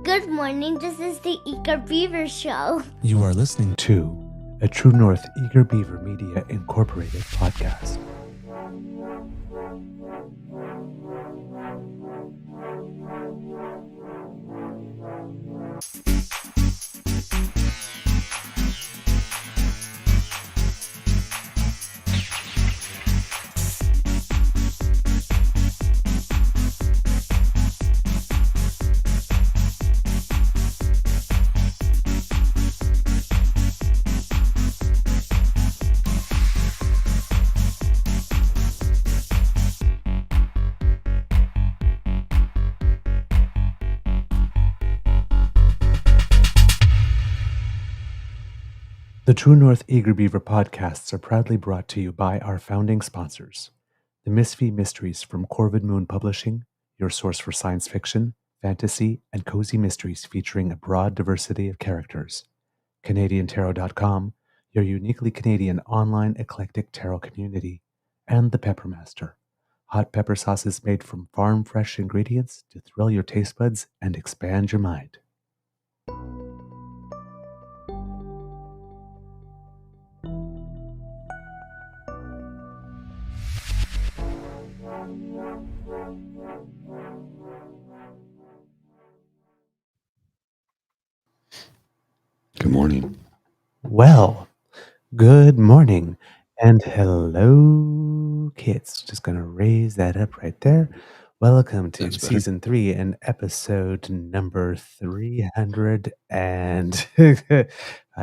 Good morning, this is the Eager Beaver Show. You are listening to a True North Eager Beaver Media Incorporated podcast. The True North Eager Beaver podcasts are proudly brought to you by our founding sponsors, the Misfit Mysteries from Corvid Moon Publishing, your source for science fiction, fantasy, and cozy mysteries featuring a broad diversity of characters, CanadianTarot.com, your uniquely Canadian online eclectic tarot community, and the Peppermaster, hot pepper sauces made from farm-fresh ingredients to thrill your taste buds and expand your mind. Good morning. Well, good morning and hello, kids. Just going to raise that up right there. Welcome to That's better. season 3 and episode number 300 and 5,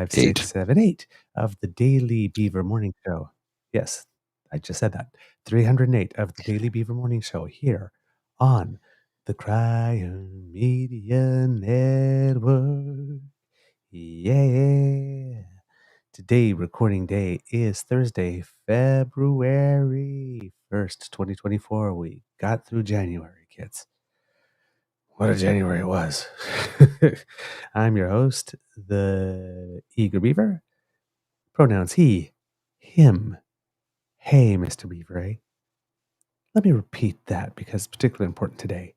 6, 7, 8 of the Daily Beaver Morning Show. Yes, I just said that. 308 of the Daily Beaver Morning Show here on the Cryon Media Network. Yeah. Today, recording day is Thursday, February 1st, 2024. We got through January, kids. What a January it was. I'm your host, the Eager Beaver. Pronouns he, him. Hey, Mr. Beaver, eh? Let me repeat that because it's particularly important today.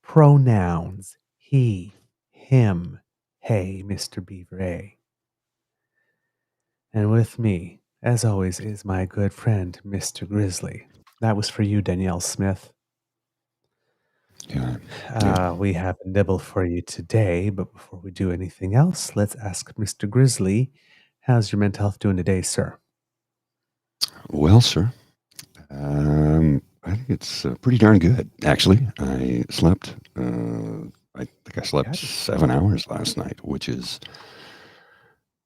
Pronouns he, him. Hey, Mr. Beaver, eh? And with me, as always, is my good friend, Mr. Grizzly. That was for you, Danielle Smith. Yeah. We have a nibble for you today, but before we do anything else, let's ask Mr. Grizzly, how's your mental health doing today, sir? Well, sir, I think it's pretty darn good, actually. I slept, I think I slept 7 hours last night, which is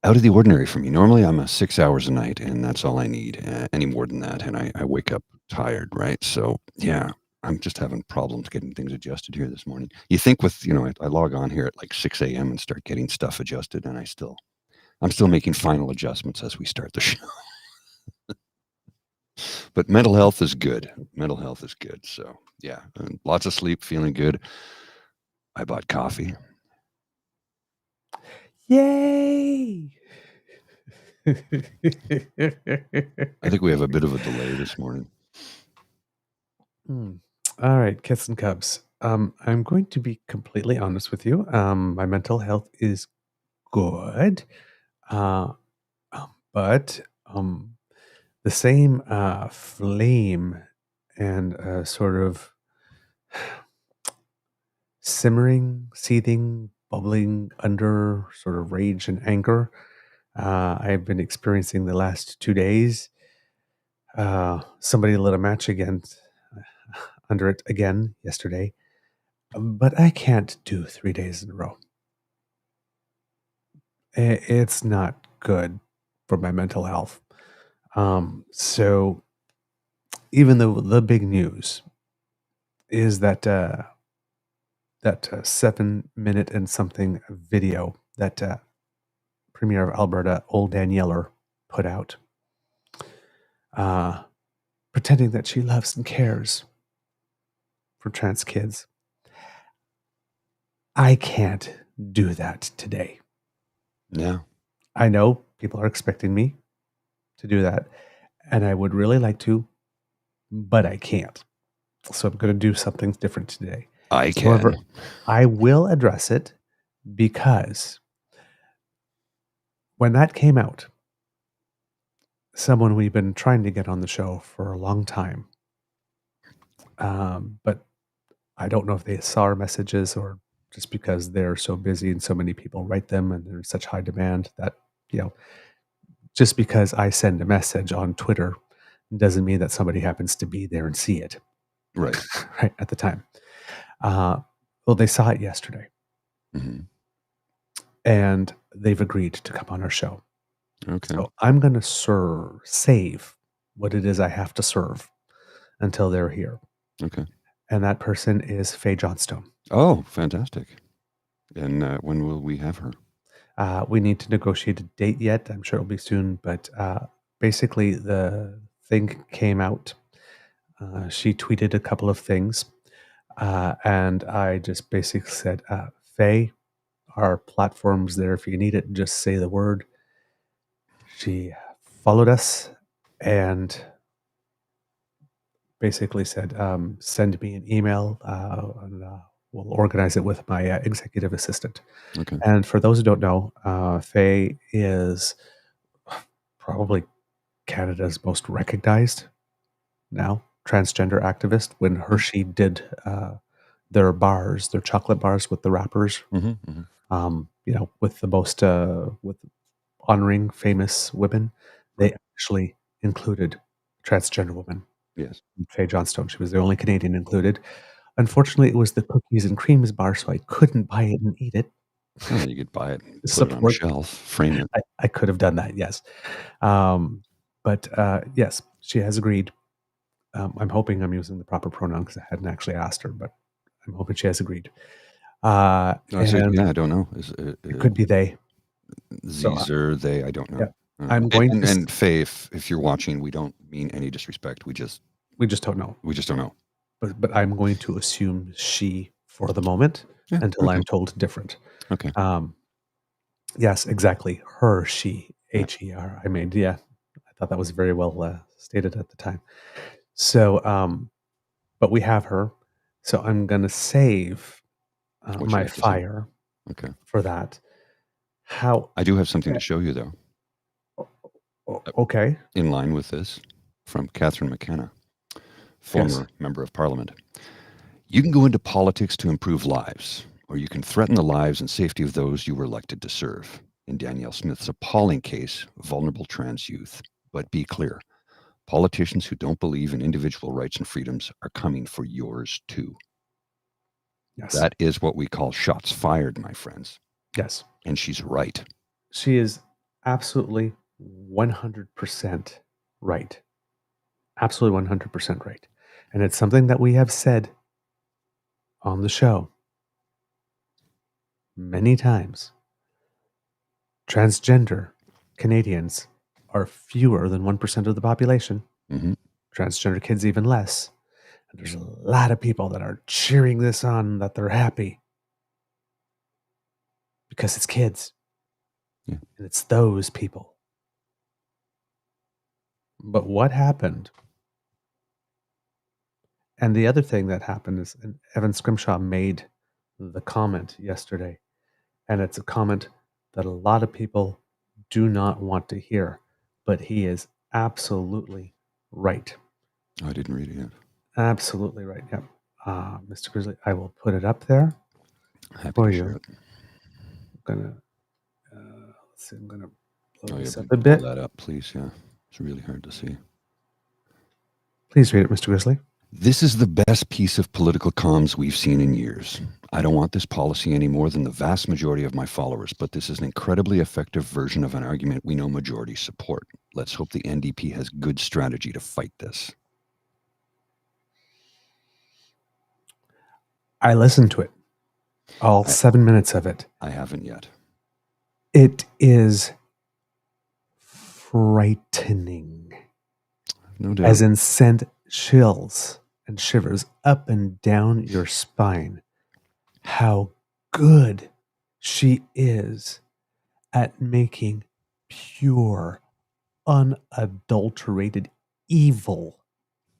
out of the ordinary for me. Normally, I'm a 6 hours a night, and that's all I need. Any more than that, and I wake up tired, right? So, yeah, I'm just having problems getting things adjusted here this morning. You think with, I log on here at like 6 a.m. and start getting stuff adjusted, and I'm still making final adjustments as we start the show. But mental health is good. Mental health is good. So, yeah, and lots of sleep, feeling good. I bought coffee. Yay! I think we have a bit of a delay this morning. All right, kits and cubs. I'm going to be completely honest with you. My mental health is good, but the same flame and sort of simmering, seething, bubbling under sort of rage and anger I've been experiencing the last 2 days. Somebody lit a match again under it again yesterday, but I can't do 3 days in a row. It's not good for my mental health. So even though the big news is that that 7-minute and something video that Premier of Alberta, Old Dan Yeller, put out, pretending that she loves and cares for trans kids. I can't do that today. Yeah. I know people are expecting me to do that, and I would really like to, but I can't. So I'm going to do something different today. I can. However, I will address it because when that came out, someone we've been trying to get on the show for a long time, but I don't know if they saw our messages or just because they're so busy and so many people write them and there's such high demand that, just because I send a message on Twitter doesn't mean that somebody happens to be there and see it. Right. Right at the time. Well, they saw it yesterday. Mm-hmm. And they've agreed to come on our show. Okay. So I'm going to save what it is I have to serve until they're here. Okay. And that person is Faye Johnstone. Oh, fantastic. And when will we have her? We need to negotiate a date yet. I'm sure it'll be soon. But basically, the thing came out. She tweeted a couple of things. And I just basically said, Faye, our platform's there. If you need it, just say the word. She followed us and basically said, send me an email and we'll organize it with my executive assistant. Okay. And for those who don't know, Faye is probably Canada's most recognized now transgender activist. When Hershey did their chocolate bars with the wrappers, Mm-hmm. Mm-hmm. with the most, with honoring famous women, they actually included a transgender woman. Yes. Faye Johnstone. She was the only Canadian included. Unfortunately, it was the cookies and creams bar, so I couldn't buy it and eat it. Oh, you could buy it, put it on a shelf, frame it. I could have done that, yes. But yes, she has agreed. I'm hoping I'm using the proper pronoun because I hadn't actually asked her, but I'm hoping she has agreed. I don't know. It could be they. These are they. I don't know. Yeah. I'm going to and Faye, if you're watching, we don't mean any disrespect. We just don't know. We just don't know. But I'm going to assume she for the moment until I'm told different. Okay. Yes, exactly. Her, she, H-E-R. I made, I thought that was very well stated at the time. So, but we have her. So I'm going to save my fire for that. I do have something to show you, though. Okay. In line with this, from Catherine McKenna, former member of Parliament. You can go into politics to improve lives, or you can threaten the lives and safety of those you were elected to serve. In Danielle Smith's appalling case, vulnerable trans youth. But be clear, politicians who don't believe in individual rights and freedoms are coming for yours too. Yes. That is what we call shots fired, my friends. Yes. And she's right. She is absolutely 100% right. Absolutely 100% right. And it's something that we have said on the show many times. Transgender Canadians are fewer than 1% of the population. Mm-hmm. Transgender kids even less. And there's a lot of people that are cheering this on, that they're happy. Because it's kids. Yeah. And it's those people. But what happened? And the other thing that happened is Evan Scrimshaw made the comment yesterday. And it's a comment that a lot of people do not want to hear. But he is absolutely right. I didn't read it yet. Absolutely right. Yep. Mr. Grizzly, I will put it up there. Happy to share it. I'm gonna let's see. I'm gonna blow this up a bit. Blow that up, please. Yeah, it's really hard to see. Please read it, Mr. Grizzly. This is the best piece of political comms we've seen in years. I don't want this policy any more than the vast majority of my followers, but this is an incredibly effective version of an argument we know majorities support. Let's hope the NDP has good strategy to fight this. I listened to it. All 7 minutes of it. I haven't yet. It is frightening. No doubt. As in send chills and shivers up and down your spine. How good she is at making pure, unadulterated evil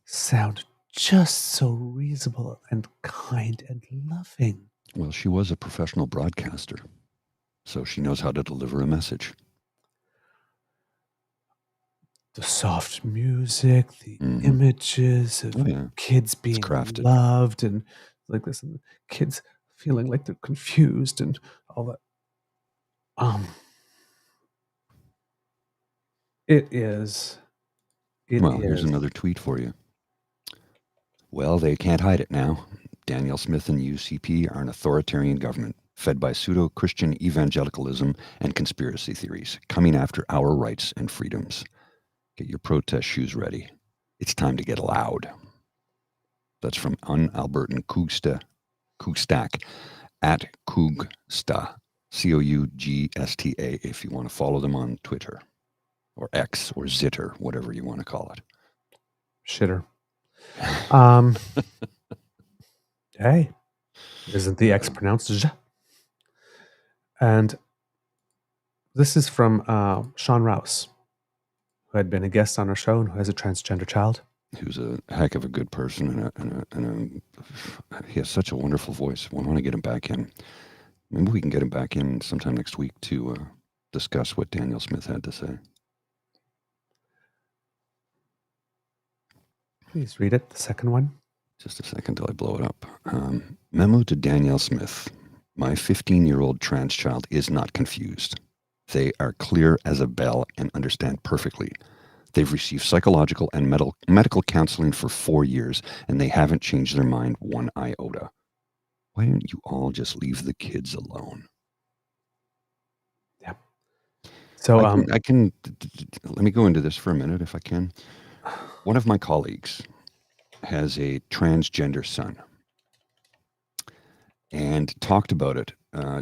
sound just so reasonable and kind and loving. Well, she was a professional broadcaster. So she knows how to deliver a message. The soft music, the Mhm. images of Oh, yeah. kids being crafted. loved and like this, and kids feeling like they're confused and all that. It is. Well, here's another tweet for you. Well, they can't hide it now. Danielle Smith and UCP are an authoritarian government fed by pseudo-Christian evangelicalism and conspiracy theories, coming after our rights and freedoms. Get your protest shoes ready. It's time to get loud. That's from un-Albertan Koogsta at Koogsta, Kougsta, if you want to follow them on Twitter or X or Zitter, whatever you want to call it. Shitter. Hey, isn't the X pronounced J? And this is from Sean Rouse, who had been a guest on our show and who has a transgender child. Who's a heck of a good person and he has such a wonderful voice. We want to get him back in. Maybe we can get him back in sometime next week to discuss what Danielle Smith had to say. Please read it, the second one. Just a second till I blow it up. Memo to Danielle Smith. My 15-year-old trans child is not confused. They are clear as a bell and understand perfectly. They've received psychological and medical counseling for 4 years, and they haven't changed their mind one iota. Why don't you all just leave the kids alone? Yeah. So I can let me go into this for a minute if I can. One of my colleagues has a transgender son and talked about it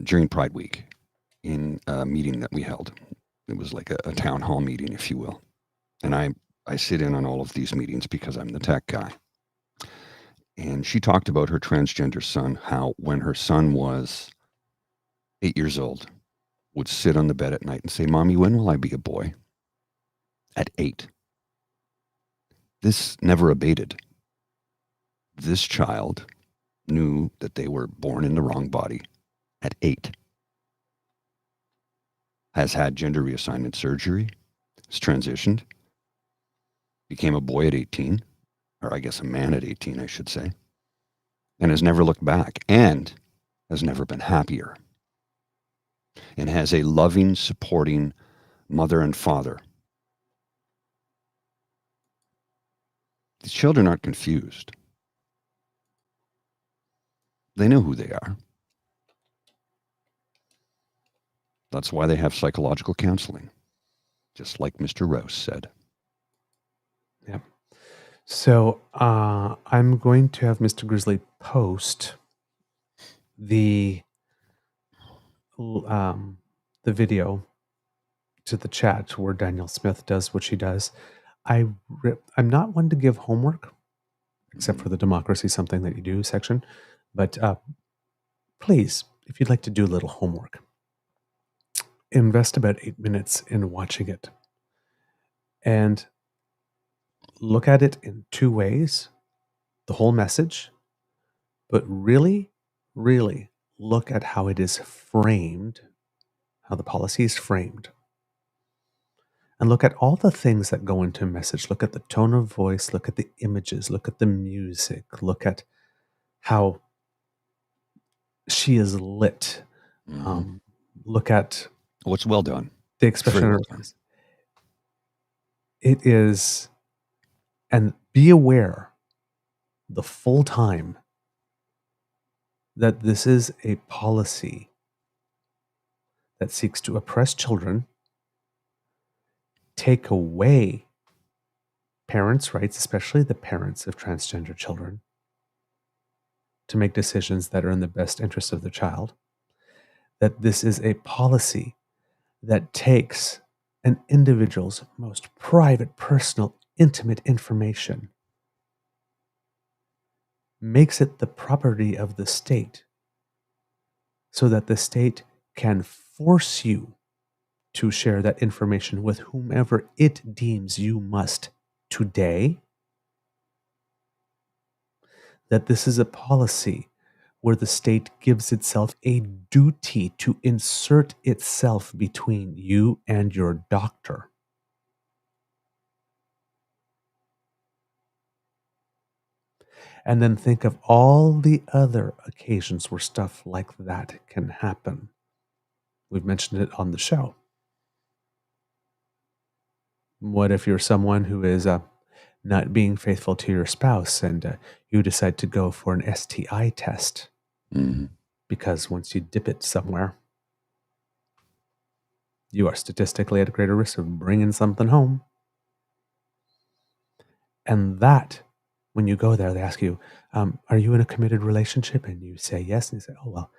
during Pride Week in a meeting that we held. It was like a town hall meeting, if you will. And I sit in on all of these meetings because I'm the tech guy. And she talked about her transgender son, how when her son was 8 years old, would sit on the bed at night and say, Mommy, when will I be a boy? At 8. This never abated. This child knew that they were born in the wrong body at 8. Has had gender reassignment surgery, has transitioned, became a boy at 18, or I guess a man at 18, I should say, and has never looked back and has never been happier, and has a loving, supporting mother and father. The children aren't confused. They know who they are. That's why they have psychological counseling, just like Mr. Rouse said. Yeah. So I'm going to have Mr. Grizzly post the video to the chat where Danielle Smith does what she does. I'm not one to give homework, except for the democracy something that you do section. But please, if you'd like to do a little homework, invest about 8 minutes in watching it and look at it in 2 ways, the whole message, but really, really look at how it is framed, how the policy is framed. And look at all the things that go into a message. Look at the tone of voice, look at the images, look at the music, look at how she is lit. Look at what's well done. The expression. Well done. It is, and be aware the full time that this is a policy that seeks to oppress children, take away parents' rights, especially the parents of transgender children, to make decisions that are in the best interest of the child. That this is a policy that takes an individual's most private, personal, intimate information, makes it the property of the state, so that the state can force you to share that information with whomever it deems you must today. That this is a policy where the state gives itself a duty to insert itself between you and your doctor. And then think of all the other occasions where stuff like that can happen. We've mentioned it on the show. What if you're someone who is not being faithful to your spouse and you decide to go for an STI test? Mm-hmm. Because once you dip it somewhere, you are statistically at a greater risk of bringing something home. And that, when you go there, they ask you, are you in a committed relationship? And you say yes. And you say, oh, well,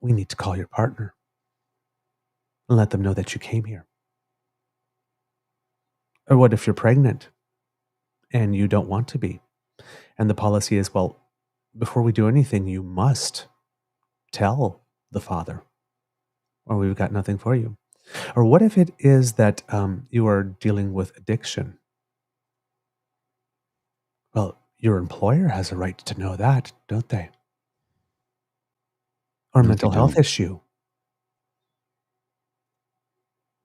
we need to call your partner and let them know that you came here. Or what if you're pregnant and you don't want to be? And the policy is, well, before we do anything, you must tell the father, or we've got nothing for you. Or what if it is that you are dealing with addiction? Well, your employer has a right to know that, don't they? Or No, mental they health don't. issue.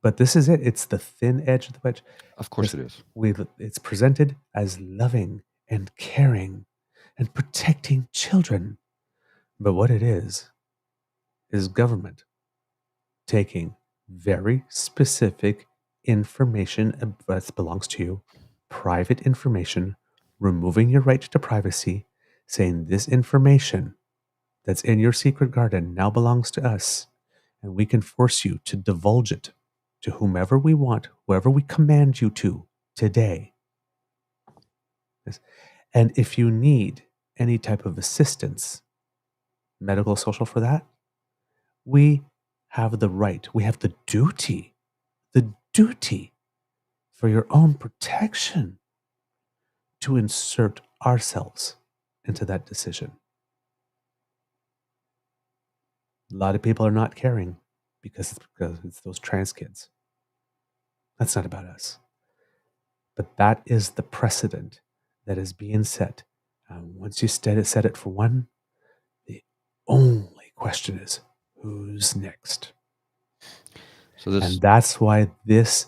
But this is it. It's the thin edge of the wedge. Of course it is. It's presented as loving and caring and protecting children. But what it is government taking very specific information that belongs to you, private information, removing your right to privacy, saying this information that's in your secret garden now belongs to us, and we can force you to divulge it to whomever we want, whoever we command you to today. Yes. And if you need any type of assistance, medical, social for that, we have the right, we have the duty for your own protection to insert ourselves into that decision. A lot of people are not caring because it's those trans kids. That's not about us. But that is the precedent that is being set. Once you set it for one, the only question is, who's next? And that's why this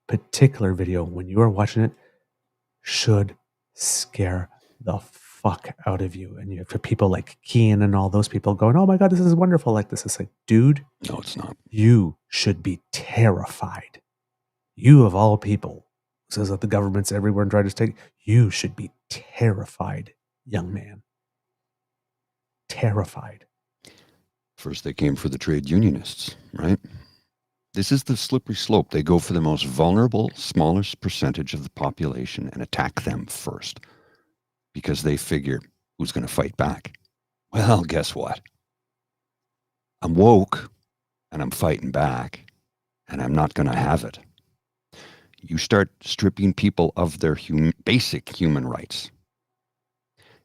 particular video, when you are watching it, should scare the fuck out of you. And you have people like Kean and all those people going, oh my God, this is wonderful. Like this is like, dude. No, it's not. You should be terrified. You of all people, says that the government's everywhere and trying to take, you should be terrified, young man. Terrified. First they came for the trade unionists, right? This is the slippery slope. They go for the most vulnerable, smallest percentage of the population and attack them first because they figure, who's going to fight back? Well, guess what? I'm woke and I'm fighting back and I'm not going to have it. You start stripping people of their basic human rights.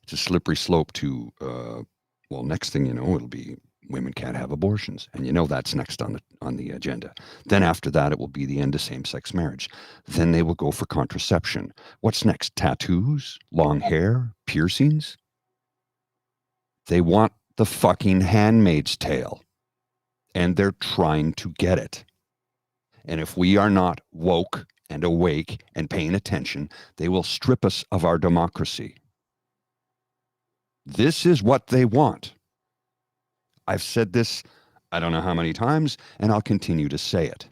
It's a slippery slope to, next thing you know, it'll be women can't have abortions. And you know that's next on the agenda. Then after that, it will be the end of same-sex marriage. Then they will go for contraception. What's next? Tattoos? Long hair? Piercings? They want the fucking Handmaid's Tale. And they're trying to get it. And if we are not woke and awake and paying attention, they will strip us of our democracy. This is what they want. I've said this, I don't know how many times, and I'll continue to say it.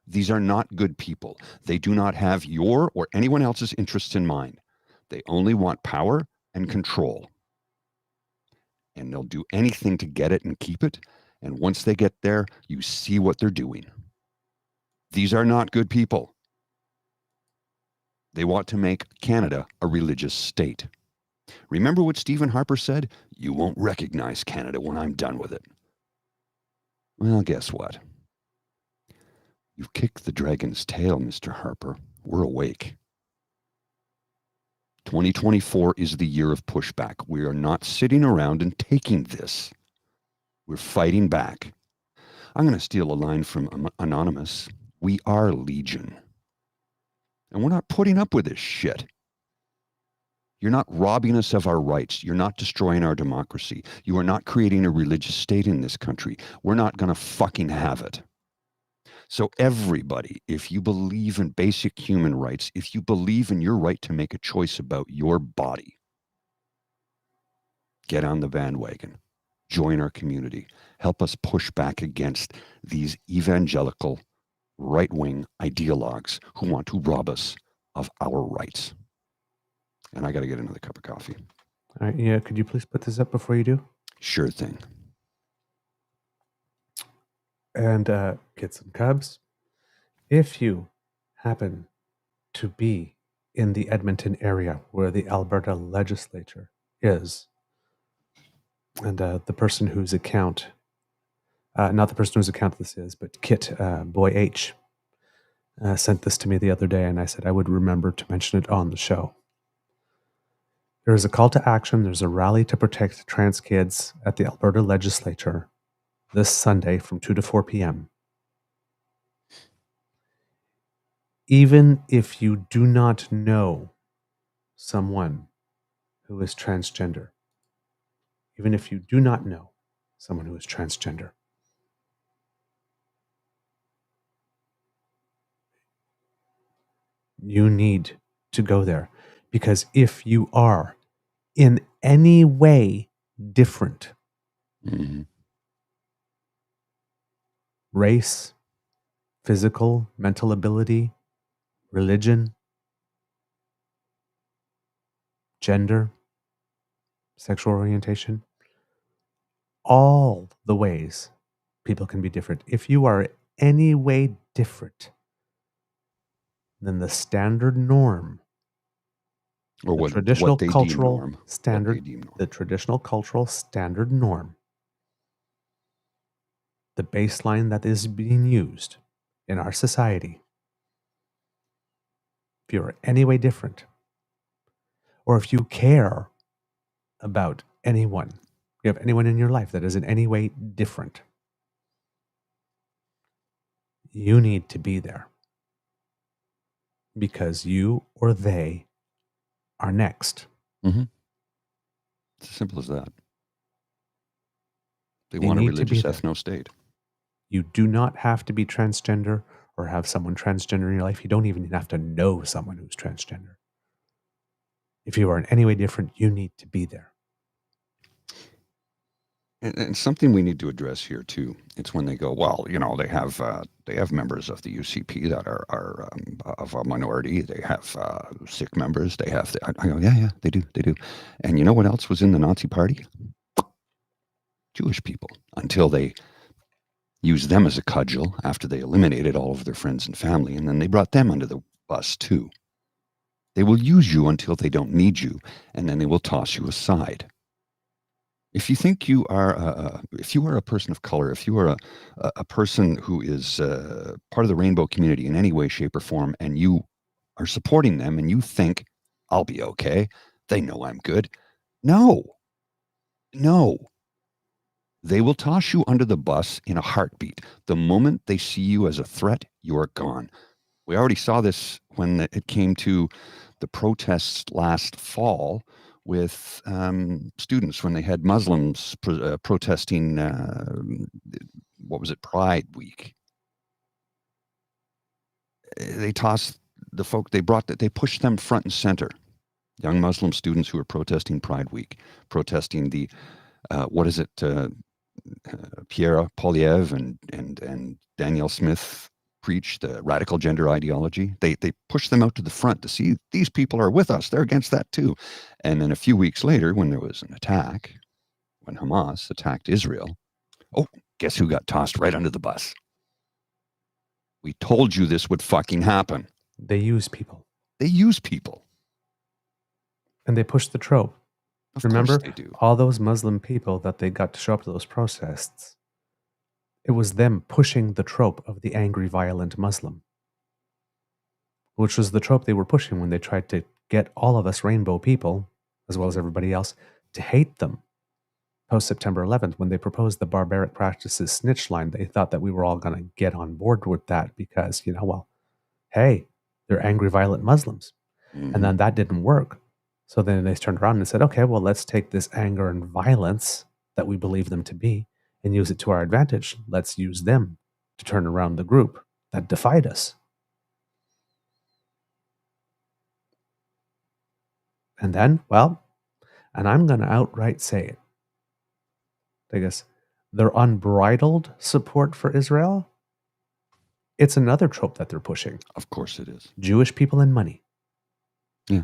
These are not good people. They do not have your or anyone else's interests in mind. They only want power and control. And they'll do anything to get it and keep it. And once they get there, you see what they're doing. These are not good people. They want to make Canada a religious state. Remember what Stephen Harper said? You won't recognize Canada when I'm done with it. Well, guess what? You've kicked the dragon's tail, Mr. Harper. We're awake. 2024 is the year of pushback. We are not sitting around and taking this. We're fighting back. I'm going to steal a line from Anonymous. We are Legion. And we're not putting up with this shit. You're not robbing us of our rights. You're not destroying our democracy. You are not creating a religious state in this country. We're not going to fucking have it. So everybody, if you believe in basic human rights, if you believe in your right to make a choice about your body, get on the bandwagon, join our community, help us push back against these evangelical right-wing ideologues who want to rob us of our rights. And I got to get another cup of coffee. All right, yeah, could you please put this up before you do? Sure thing. And kids and cubs, if you happen to be in the Edmonton area where the Alberta legislature is, and the person whose account, not the person whose account this is, but Kit Boy H sent this to me the other day, and I said I would remember to mention it on the show. There is a call to action. There's a rally to protect trans kids at the Alberta legislature this Sunday from 2 to 4 p.m. Even if you do not know someone who is transgender, even if you do not know someone who is transgender, you need to go there. Because if you are in any way different, race, physical, mental ability, religion, gender, sexual orientation, all the ways people can be different. If you are any way different than the standard norm, or the what traditional they cultural deem norm, standard, the traditional cultural standard norm, the baseline that is being used in our society, if you're any way different, or if you care about anyone, you have anyone in your life that is in any way different, you need to be there. Because you or they are next. Mm-hmm. It's as simple as that. They You want a need to be religious there. ethno-state. You do not have to be transgender or have someone transgender in your life. You don't even have to know someone who's transgender. If you are in any way different, you need to be there. And something we need to address here too. It's when they go, well, you know, they have members of the UCP that are of a minority. They have Sikh members. They have. I go, yeah, they do. And you know what else was in the Nazi Party? Jewish people. Until they used them as a cudgel after they eliminated all of their friends and family, and then they brought them under the bus too. They will use you until they don't need you, and then they will toss you aside. If you think you are, if you are a person of color, if you are a person who is part of the rainbow community in any way, shape, or form, and you are supporting them, and you think, I'll be okay, they know I'm good. No. They will toss you under the bus in a heartbeat. The moment they see you as a threat, you are gone. We already saw this when it came to the protests last fall with students when they had Muslims protesting, what was it, Pride Week. They tossed the folk, they pushed them front and center. Young Muslim students who were protesting Pride Week, protesting the, Pierre Poilievre and Danielle Smith preach the radical gender ideology. They push them out to the front to see these people are with us. They're against that too. And then a few weeks later, when there was an attack, when Hamas attacked Israel, guess who got tossed right under the bus? We told you this would fucking happen. They use people. And they push the trope. Remember, they do. All those Muslim people that they got to show up to those protests, it was them pushing the trope of the angry, violent Muslim, which was the trope they were pushing when they tried to get all of us rainbow people, as well as everybody else, to hate them. Post-September 11th, when they proposed the barbaric practices snitch line, they thought that we were all going to get on board with that because, hey, they're angry, violent Muslims. Mm-hmm. And then that didn't work. So then they turned around and said, okay, well, let's take this anger and violence that we believe them to be and use it to our advantage. Let's use them to turn around the group that defied us. And then, well, and I'm going to outright say it, I guess, their unbridled support for Israel, it's another trope that they're pushing. Of course it is. Jewish people and money. Yeah.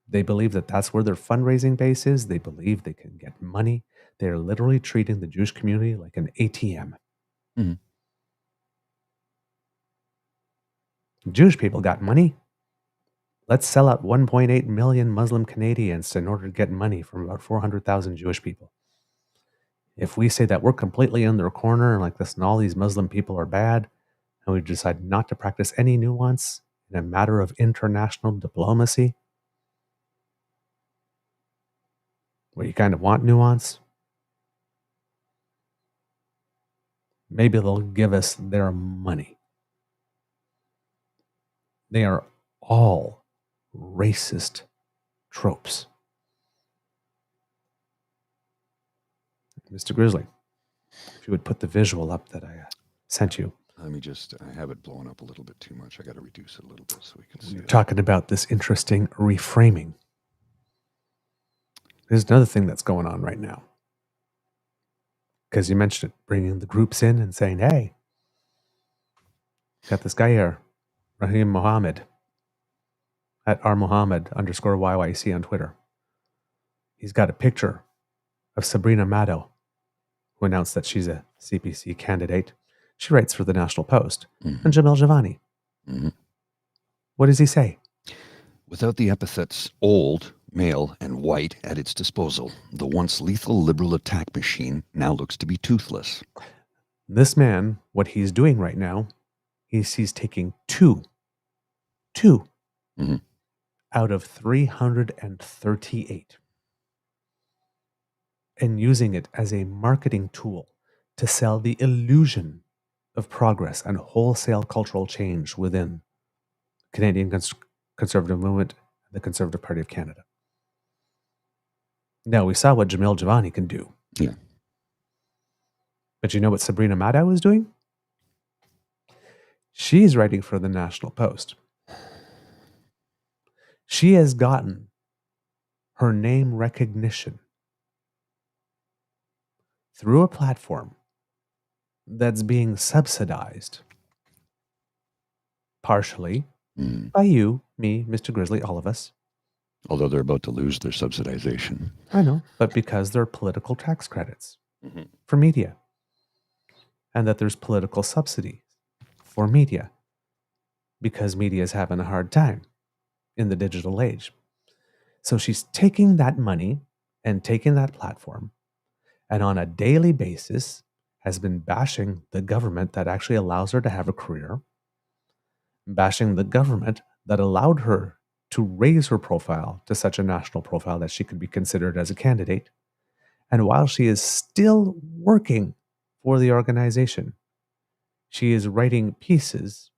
They believe that that's where their fundraising base is. They believe they can get money. They're literally treating the Jewish community like an ATM. Mm-hmm. Jewish people got money. Let's sell out 1.8 million Muslim Canadians in order to get money from about 400,000 Jewish people. If we say that we're completely in their corner like this and all these Muslim people are bad, and we decide not to practice any nuance in a matter of international diplomacy, where you kind of want nuance, maybe they'll give us their money. They are all racist tropes. Mr. Grizzly, if you would put the visual up that I sent you. Let me just, I have it blown up a little bit too much. I got to reduce it a little bit so we can see We're it. talking about this interesting reframing. There's another thing that's going on right now. Because you mentioned it, bringing the groups in and saying, hey, got this guy here, Rahim Mohammed, at @rmohammed_YYC on Twitter. He's got a picture of Sabrina Maddow, who announced that she's a CPC candidate. She writes for the National Post. Mm-hmm. And Jamil Javani. Mm-hmm. What does he say? Without the epithets old, male, and white at its disposal, the once lethal liberal attack machine now looks to be toothless. This man, what he's doing right now, he's taking two Mm-hmm. out of 338 and using it as a marketing tool to sell the illusion of progress and wholesale cultural change within Canadian conservative movement, the Conservative Party of Canada. Now, we saw what Jamil Javani can do. Yeah. But you know what Sabrina Maddow is doing? She's writing for the National Post. She has gotten her name recognition through a platform that's being subsidized partially by you, me, Mr. Grizzly, all of us. Although they're about to lose their subsidization. I know, but because there are political tax credits Mm-hmm. for media, and that there's political subsidies for media, because media is having a hard time in the digital age. So she's taking that money and taking that platform, and on a daily basis has been bashing the government that actually allows her to have a career, bashing the government that allowed her to raise her profile to such a national profile that she could be considered as a candidate. And while she is still working for the organization, she is writing pieces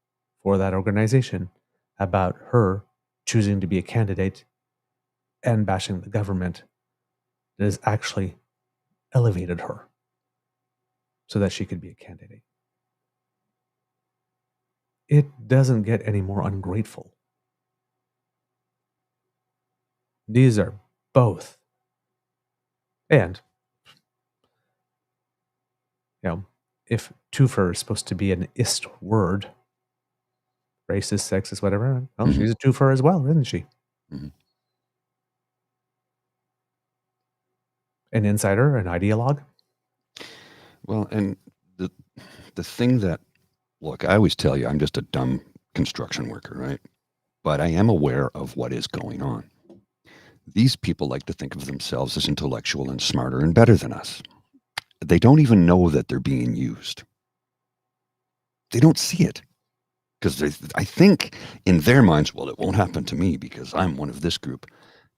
for that organization about her choosing to be a candidate and bashing the government that has actually elevated her so that she could be a candidate. It doesn't get any more ungrateful. These are both. And, if twofer is supposed to be an ist word, racist, sexist, whatever, well, she's a twofer as well, isn't she? Mm-hmm. An insider, an ideologue? Well, and the thing that, look, I always tell you, I'm just a dumb construction worker, right? But I am aware of what is going on. These people like to think of themselves as intellectual and smarter and better than us. They don't even know that they're being used. They don't see it. Because I think in their minds, well, it won't happen to me because I'm one of this group.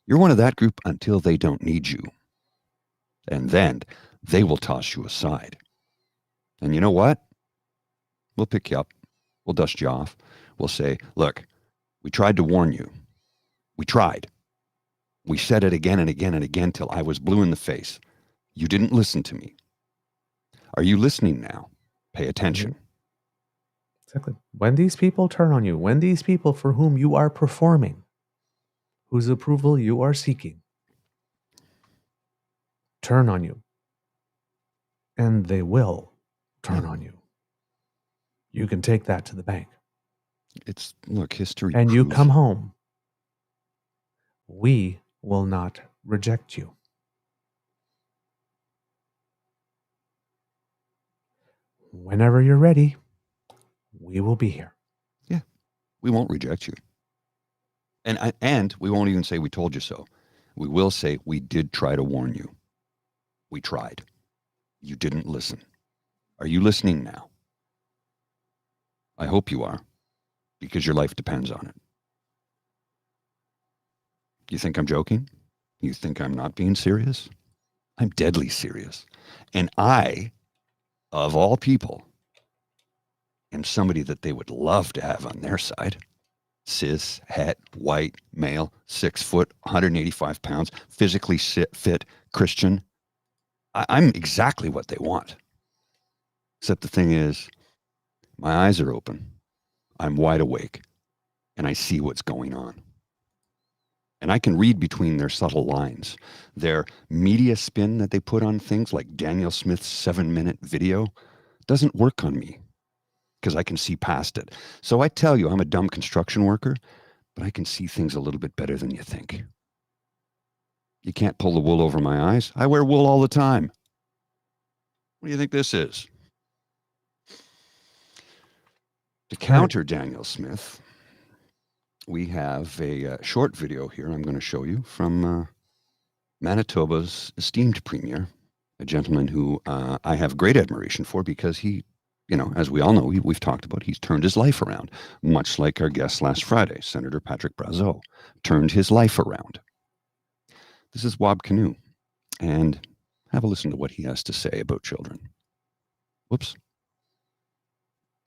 You're one of that group until they don't need you. And then they will toss you aside. And you know what? We'll pick you up. We'll dust you off. We'll say, look, we tried to warn you. We tried. We said it again and again and again till I was blue in the face. You didn't listen to me. Are you listening now? Pay attention. Exactly. When these people turn on you, when these people for whom you are performing, whose approval you are seeking, turn on you, and they will turn on you, you can take that to the bank. Look, history and you proves come home, we will not reject you. Whenever you're ready, we will be here. Yeah, we won't reject you. And we won't even say we told you so. We will say we did try to warn you. We tried. You didn't listen. Are you listening now? I hope you are, because your life depends on it. You think I'm joking? You think I'm not being serious? I'm deadly serious. And I, of all people, am somebody that they would love to have on their side. Cis, het, white, male, 6 foot, 185 pounds, physically fit, Christian. I'm exactly what they want. Except the thing is, my eyes are open. I'm wide awake. And I see what's going on. And I can read between their subtle lines. Their media spin that they put on things like Daniel Smith's 7-minute video doesn't work on me because I can see past it. So I tell you, I'm a dumb construction worker, but I can see things a little bit better than you think. You can't pull the wool over my eyes. I wear wool all the time. What do you think this is? To counter Daniel Smith, we have a short video here I'm going to show you from Manitoba's esteemed premier, a gentleman who I have great admiration for because he, as we all know, we've talked about, he's turned his life around, much like our guest last Friday, Senator Patrick Brazeau, turned his life around. This is Wab Kinew, and have a listen to what he has to say about children. Whoops.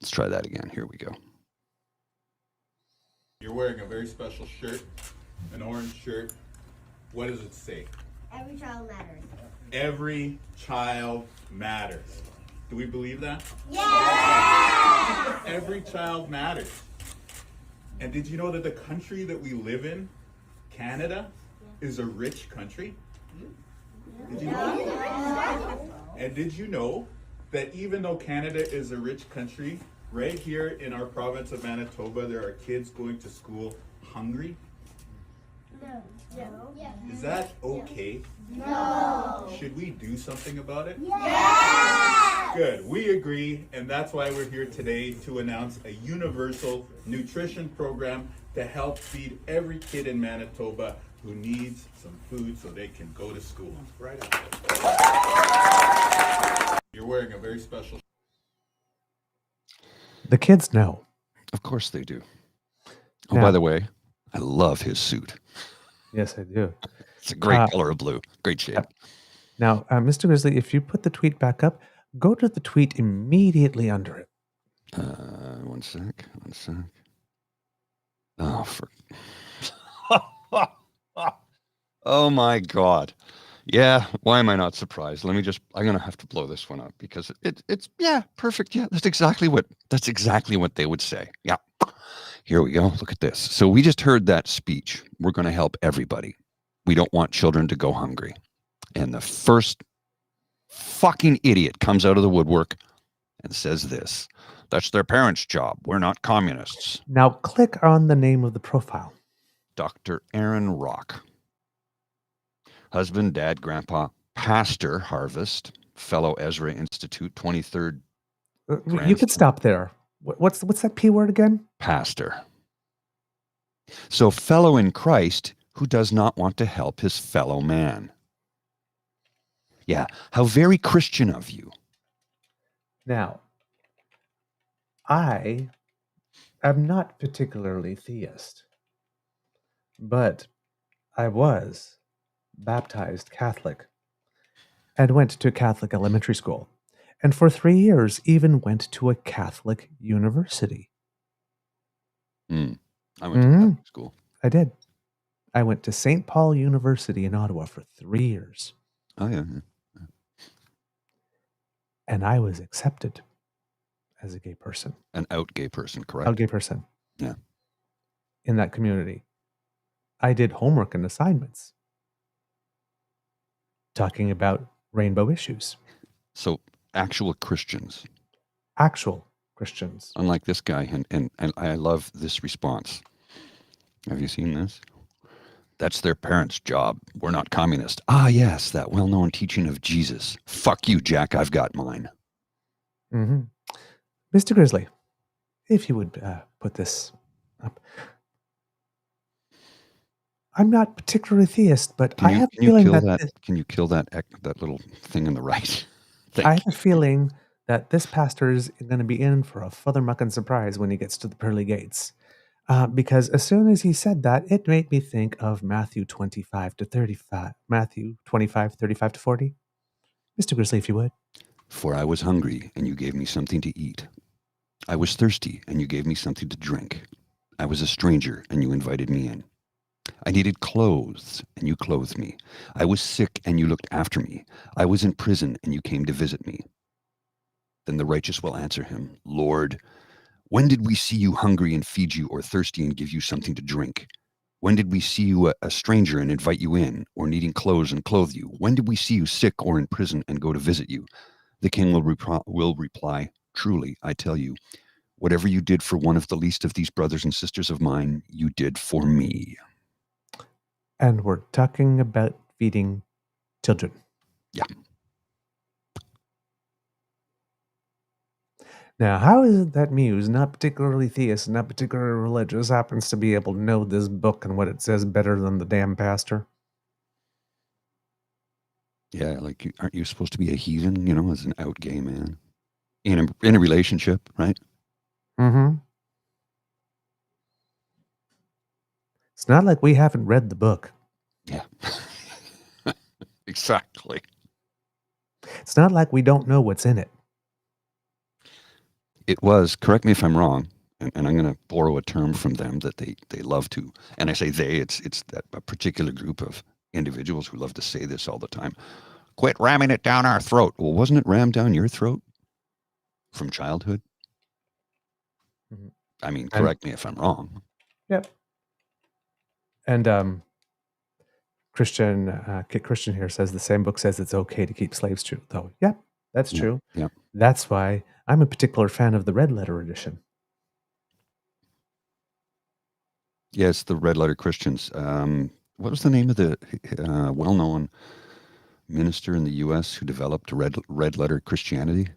Let's try that again. Here we go. You're wearing a very special shirt, an orange shirt. What does it say? Every child matters. Every child matters. Do we believe that? Yeah! Every child matters. And did you know that the country that we live in, Canada, is a rich country? Did you know? And did you know that even though Canada is a rich country, right here in our province of Manitoba, there are kids going to school hungry? No. Is that okay? No. Should we do something about it? Yeah! Good, we agree, and that's why we're here today to announce a universal nutrition program to help feed every kid in Manitoba who needs some food so they can go to school. Right. You're wearing a very special. The kids know. Of course they do. Oh, Now, by the way, I love his suit. Yes, I do. It's a great color of blue. Great shade. Now, Mr. Grizzly, if you put the tweet back up, go to the tweet immediately under it. One sec. Oh, oh my God. Yeah, why am I not surprised? I'm going to have to blow this one up because it's perfect. Yeah, that's exactly what they would say. Yeah. Here we go. Look at this. So we just heard that speech. We're going to help everybody. We don't want children to go hungry. And the first fucking idiot comes out of the woodwork and says this. That's their parents' job. We're not communists. Now click on the name of the profile. Dr. Aaron Rock. Husband, dad, grandpa, pastor, Harvest, fellow Ezra Institute, 23rd. You could stop there. What's that P word again? Pastor. So fellow in Christ who does not want to help his fellow man. Yeah, how very Christian of you. Now, I am not particularly theist, but I was baptized Catholic and went to Catholic elementary school. And for 3 years, even went to a Catholic university. I went to Catholic school. I did. I went to St. Paul University in Ottawa for 3 years, Oh, yeah. and I was accepted as a gay person, An out gay person, a correct? gay person Yeah. in that community. I did homework and assignments talking about rainbow issues, So actual Christians, actual Christians. unlike this guy, and I love this response. Have you seen this? That's their parents' job. We're not communist. Ah, yes, that well-known teaching of Jesus. Fuck you, Jack. I've got mine. Mm-hmm. Mr. Grizzly, if you would put this up. I'm not particularly theist, but I have a feeling that Can you kill that little thing on the right? I have a feeling that this pastor is going to be in for a further-mucking surprise when he gets to the pearly gates. Because as soon as he said that, it made me think of Matthew 25 to 35. Matthew 25, 35 to 40. Mr. Grizzly, if you would. For I was hungry, and you gave me something to eat. I was thirsty, and you gave me something to drink. I was a stranger, and you invited me in. I needed clothes, and you clothed me. I was sick, and you looked after me. I was in prison, and you came to visit me. Then the righteous will answer him, Lord, when did we see you hungry and feed you, or thirsty and give you something to drink? When did we see you a stranger and invite you in, or needing clothes and clothe you? When did we see you sick or in prison and go to visit you? The king will reply, truly, I tell you, whatever you did for one of the least of these brothers and sisters of mine, you did for me. And we're talking about feeding children. Yeah. Now, how is it that me, who's not particularly theist, not particularly religious, happens to be able to know this book and what it says better than the damn pastor? Yeah, like, aren't you supposed to be a heathen, you know, as an out gay man? In a relationship, right? Mm-hmm. It's not like we haven't read the book. Yeah. Exactly. It's not like we don't know what's in it. It was, correct me if I'm wrong, and I'm going to borrow a term from them that they love to, and I say they, it's that a particular group of individuals who love to say this all the time. Quit ramming it down our throat. Well, wasn't it rammed down your throat from childhood? Mhm. I mean, correct me if I'm wrong. Yep. And Kit Christian here says the same book says it's okay to keep slaves too, though. Yep, that's true. Yep. That's why I'm a particular fan of the red letter edition. Yes, the Red Letter Christians. What was the name of the well-known minister in the U.S. who developed Red Letter Christianity?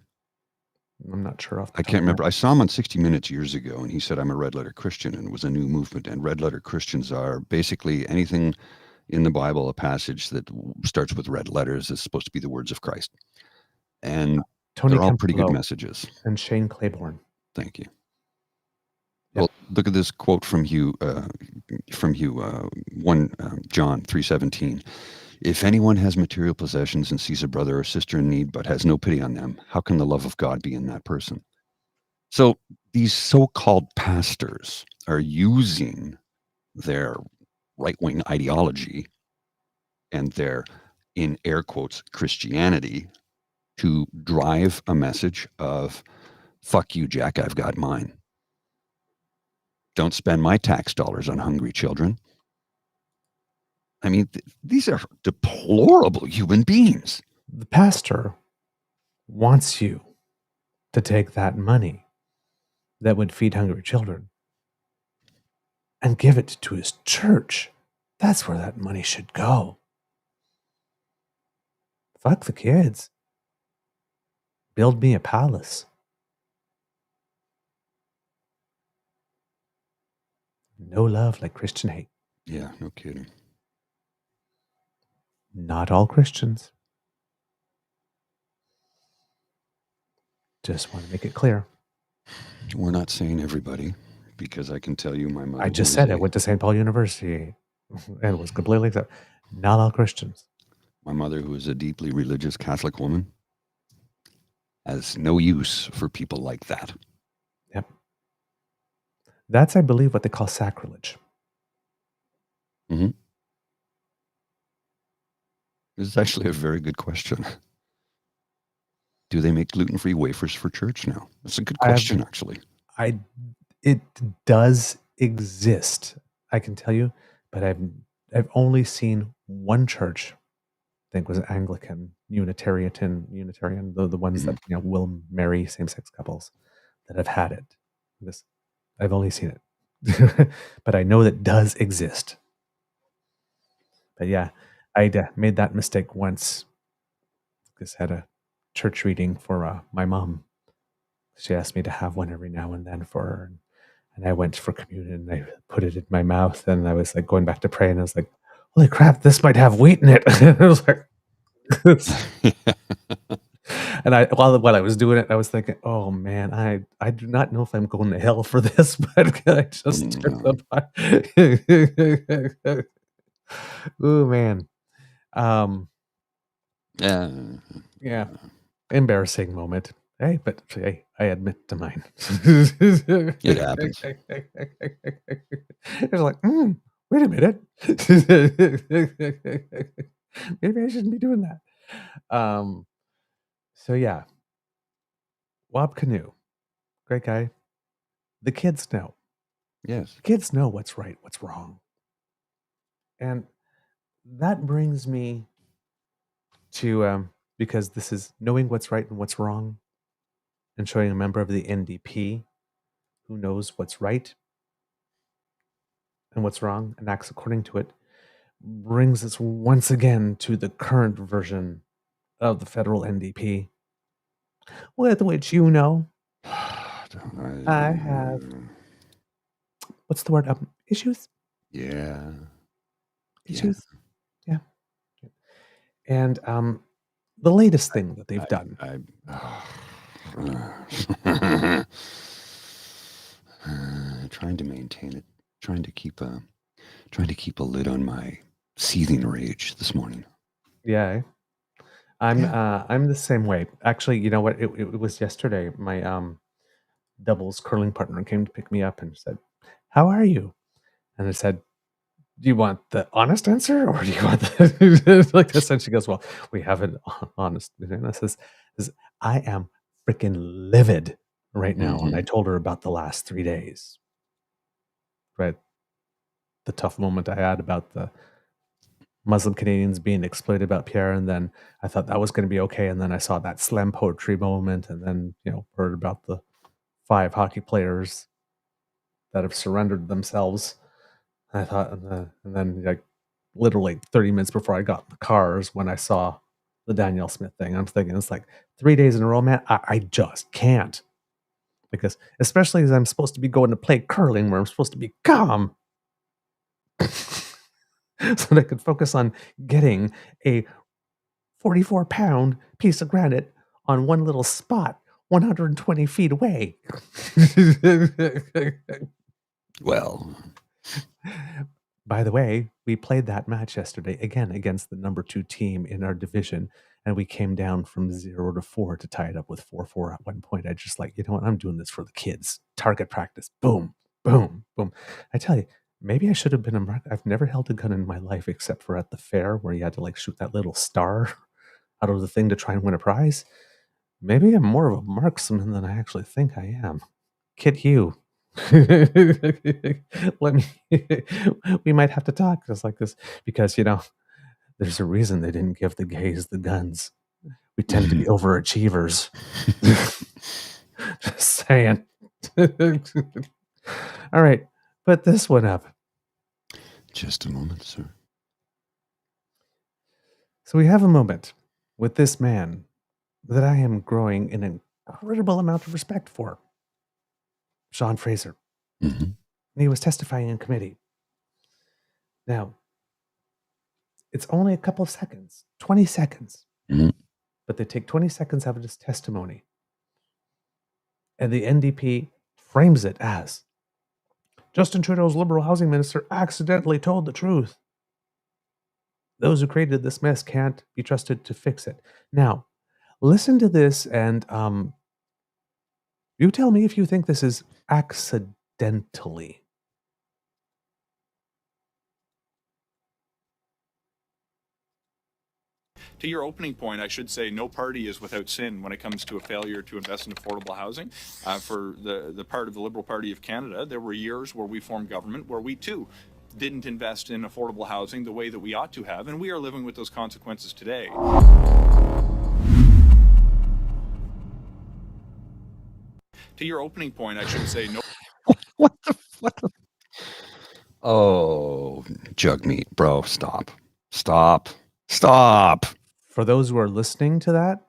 I'm not sure off the I top can't of my remember. I saw him on 60 Minutes years ago, and he said, I'm a Red Letter Christian, and it was a new movement. And Red Letter Christians are basically anything in the Bible, a passage that starts with red letters is supposed to be the words of Christ. And Tony they're all pretty good Campolo messages. and Shane Claiborne. Thank you. Yep. Well, look at this quote from Hugh, 1 John 3:17. If anyone has material possessions and sees a brother or sister in need but has no pity on them, how can the love of God be in that person? So these so-called pastors are using their right-wing ideology and their, in air quotes, Christianity to drive a message of, fuck you, Jack, I've got mine. Don't spend my tax dollars on hungry children. I mean, these are deplorable human beings. The pastor wants you to take that money that would feed hungry children and give it to his church. That's where that money should go. Fuck the kids. Build me a palace. No love like Christian hate. Yeah, no kidding. Not all Christians. Just want to make it clear. We're not saying everybody, because I can tell you my mother. I just said I went to St. Paul University and was completely accepted. Not all Christians. My mother, who is a deeply religious Catholic woman, has no use for people like that. Yep. That's, I believe, what they call sacrilege. Mm-hmm. This is actually a very good question. Do they make gluten-free wafers for church now? That's a good question, actually. It does exist, I can tell you, but I've only seen one church, I think was Anglican, Unitarian, the ones that will marry same-sex couples, that have had it. I've only seen it, but I know that does exist. But yeah, I made that mistake once. Just had a church reading for my mom. She asked me to have one every now and then for her. And I went for communion and I put it in my mouth and I was like going back to pray and I was like, holy crap, this might have wheat in it. I was like, and while I was doing it, I was thinking, oh man, I do not know if I'm going to hell for this, but I just took the bite. Oh man. Yeah. Embarrassing moment. Hey, but hey, I admit to mine. It happens. It's like, wait a minute. Maybe I shouldn't be doing that. So yeah. Wob Canoe. Great guy. The kids know. Yes. The kids know what's right, what's wrong. And that brings me to because this is knowing what's right and what's wrong and showing a member of the NDP who knows what's right and what's wrong and acts according to it, brings us once again to the current version of the federal NDP, with which I have, what's the word? Issues? Yeah. Issues? Yeah. And the latest thing that they've done. Trying to maintain it, trying to keep a lid on my seething rage this morning. Yeah. I'm the same way. Actually, you know what? It was yesterday. My doubles curling partner came to pick me up and said, "How are you?" And I said, "Do you want the honest answer or do you want the like this?" And she goes, "Well, we have an honest." And I says, "I am freaking livid right now." And I told her about the last 3 days, right? The tough moment I had about the Muslim Canadians being exploited about Pierre, and then I thought that was going to be okay, and then I saw that slam poetry moment, and then heard about the 5 hockey players that have surrendered themselves. I thought, and then like literally 30 minutes before I got in the cars when I saw the Danielle Smith thing, I'm thinking it's like 3 days in a row, man. I just can't, because especially as I'm supposed to be going to play curling where I'm supposed to be calm. So that I could focus on getting a 44-pound piece of granite on one little spot 120 feet away. Well, by the way, we played that match yesterday again against the number 2 team in our division, and we came down from 0-4 to tie it up with 4-4 at one point. I just like, you know what? I'm doing this for the kids. Target practice. Boom, boom, boom. I tell you, maybe I should have been a mark. I've never held a gun in my life except for at the fair where you had to like shoot that little star out of the thing to try and win a prize. Maybe I'm more of a marksman than I actually think I am. Kid Hugh. Let me. We might have to talk just like this because there's a reason they didn't give the gays the guns. We tend to be overachievers. Just saying. All right, put this one up. Just a moment, sir. So we have a moment with this man that I am growing an incredible amount of respect for. Sean Fraser. Mm-hmm. He was testifying in committee. Now, it's only a couple of seconds, 20 seconds. Mm-hmm. But they take 20 seconds out of his testimony. And the NDP frames it as Justin Trudeau's Liberal housing minister accidentally told the truth. Those who created this mess can't be trusted to fix it. Now, listen to this and you tell me if you think this is accidentally. To your opening point, I should say no party is without sin when it comes to a failure to invest in affordable housing. For the part of the Liberal Party of Canada, there were years where we formed government where we too didn't invest in affordable housing the way that we ought to have, and we are living with those consequences today. To your opening point, I should say no. What the? Oh, jug meat, bro. Stop. For those who are listening to that,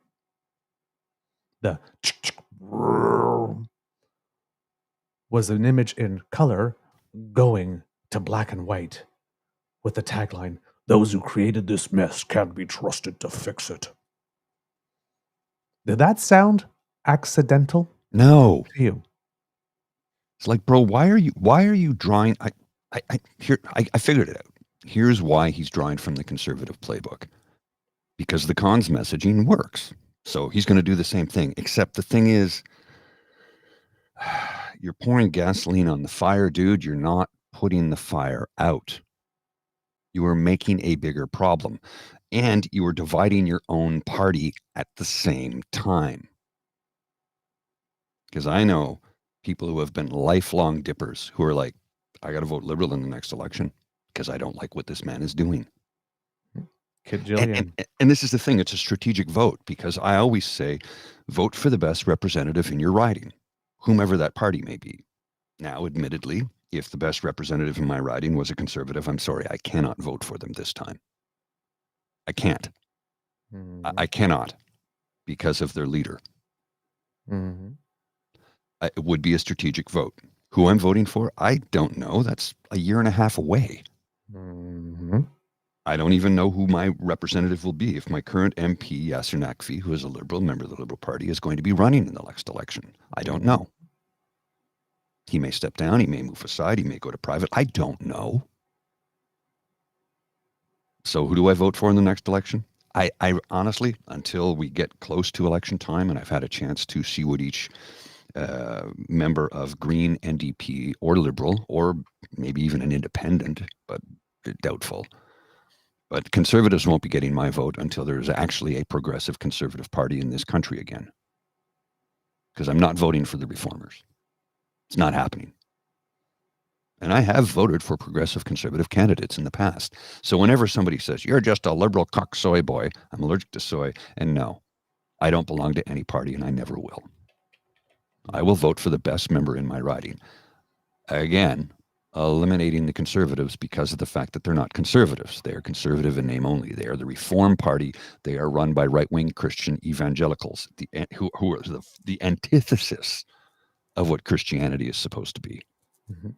the was an image in color going to black and white with the tagline, "Those who created this mess can't be trusted to fix it." Did that sound accidental No. to you? It's like, bro, why are you drawing? I figured it out. Here's why he's drawing from the conservative playbook. Because the cons messaging works. So he's going to do the same thing. Except the thing is, you're pouring gasoline on the fire, dude. You're not putting the fire out. You are making a bigger problem. And you are dividing your own party at the same time. Because I know people who have been lifelong dippers who are like, I got to vote Liberal in the next election because I don't like what this man is doing. Kid Jillian. And this is the thing. It's a strategic vote because I always say, vote for the best representative in your riding, whomever that party may be. Now, admittedly, if the best representative in my riding was a Conservative, I'm sorry, I cannot vote for them this time. I can't. I cannot because of their leader. Mm-hmm. It would be a strategic vote. Who I'm voting for, I don't know. That's a year and a half away. Mm-hmm. I don't even know who my representative will be. If my current MP, Erskine-Smith, who is a Liberal, member of the Liberal Party, is going to be running in the next election. I don't know. He may step down. He may move aside. He may go to private. I don't know. So who do I vote for in the next election? I honestly, until we get close to election time and I've had a chance to see what each member of Green, NDP, or Liberal, or maybe even an independent, but doubtful. But Conservatives won't be getting my vote until there's actually a progressive Conservative Party in this country again. Because I'm not voting for the Reformers. It's not happening. And I have voted for progressive Conservative candidates in the past. So whenever somebody says, you're just a Liberal cuck soy boy, I'm allergic to soy, and no, I don't belong to any party and I never will. I will vote for the best member in my riding. Again, eliminating the Conservatives because of the fact that they're not Conservatives. They are Conservative in name only. They are the Reform Party. They are run by right-wing Christian evangelicals, who are the antithesis of what Christianity is supposed to be. Mm-hmm.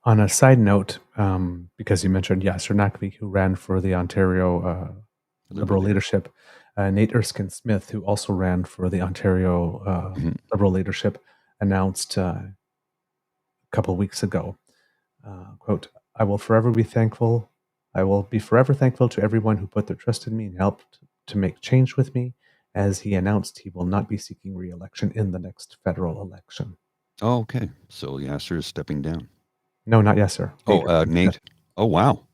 On a side note, because you mentioned Erskine-Smith, who ran for the Ontario Liberal leadership, Nate Erskine-Smith, who also ran for the Ontario Liberal leadership, announced a couple of weeks ago, quote, I will be forever thankful to everyone who put their trust in me and helped to make change with me, as he announced he will not be seeking re-election in the next federal election. Oh, okay. So Yasser is stepping down. No, not yes, sir. Nate. Oh, wow.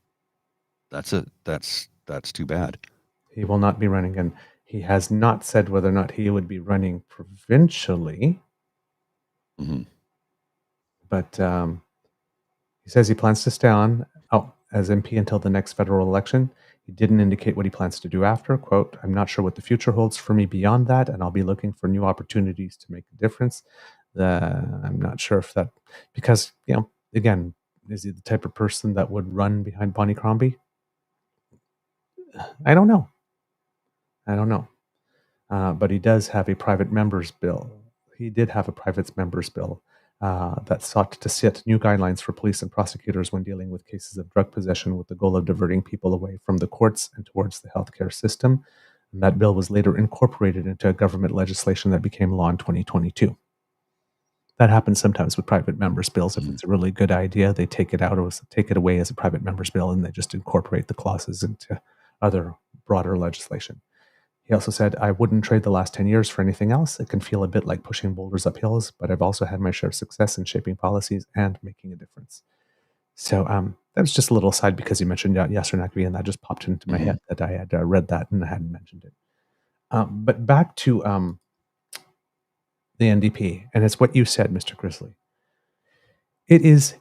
That's too bad. He will not be running, and he has not said whether or not he would be running provincially. Mm-hmm. But he says he plans to stay on as MP until the next federal election. He didn't indicate what he plans to do after. Quote, I'm not sure what the future holds for me beyond that, and I'll be looking for new opportunities to make a difference. I'm not sure if that, because, again, is he the type of person that would run behind Bonnie Crombie? I don't know. But he does have a private members bill. He did have a private members bill that sought to set new guidelines for police and prosecutors when dealing with cases of drug possession, with the goal of diverting people away from the courts and towards the healthcare system. And that bill was later incorporated into government legislation that became law in 2022. That happens sometimes with private members' bills. If it's a really good idea, they take it away as a private members' bill, and they just incorporate the clauses into other broader legislation. He also said, I wouldn't trade the last 10 years for anything else. It can feel a bit like pushing boulders up hills, but I've also had my share of success in shaping policies and making a difference. So That was just a little aside because you mentioned yes or NiKKKi, and that just popped into my head that I had read that and I hadn't mentioned it. But back to the NDP, and it's what you said, Mr. Grizzly. It is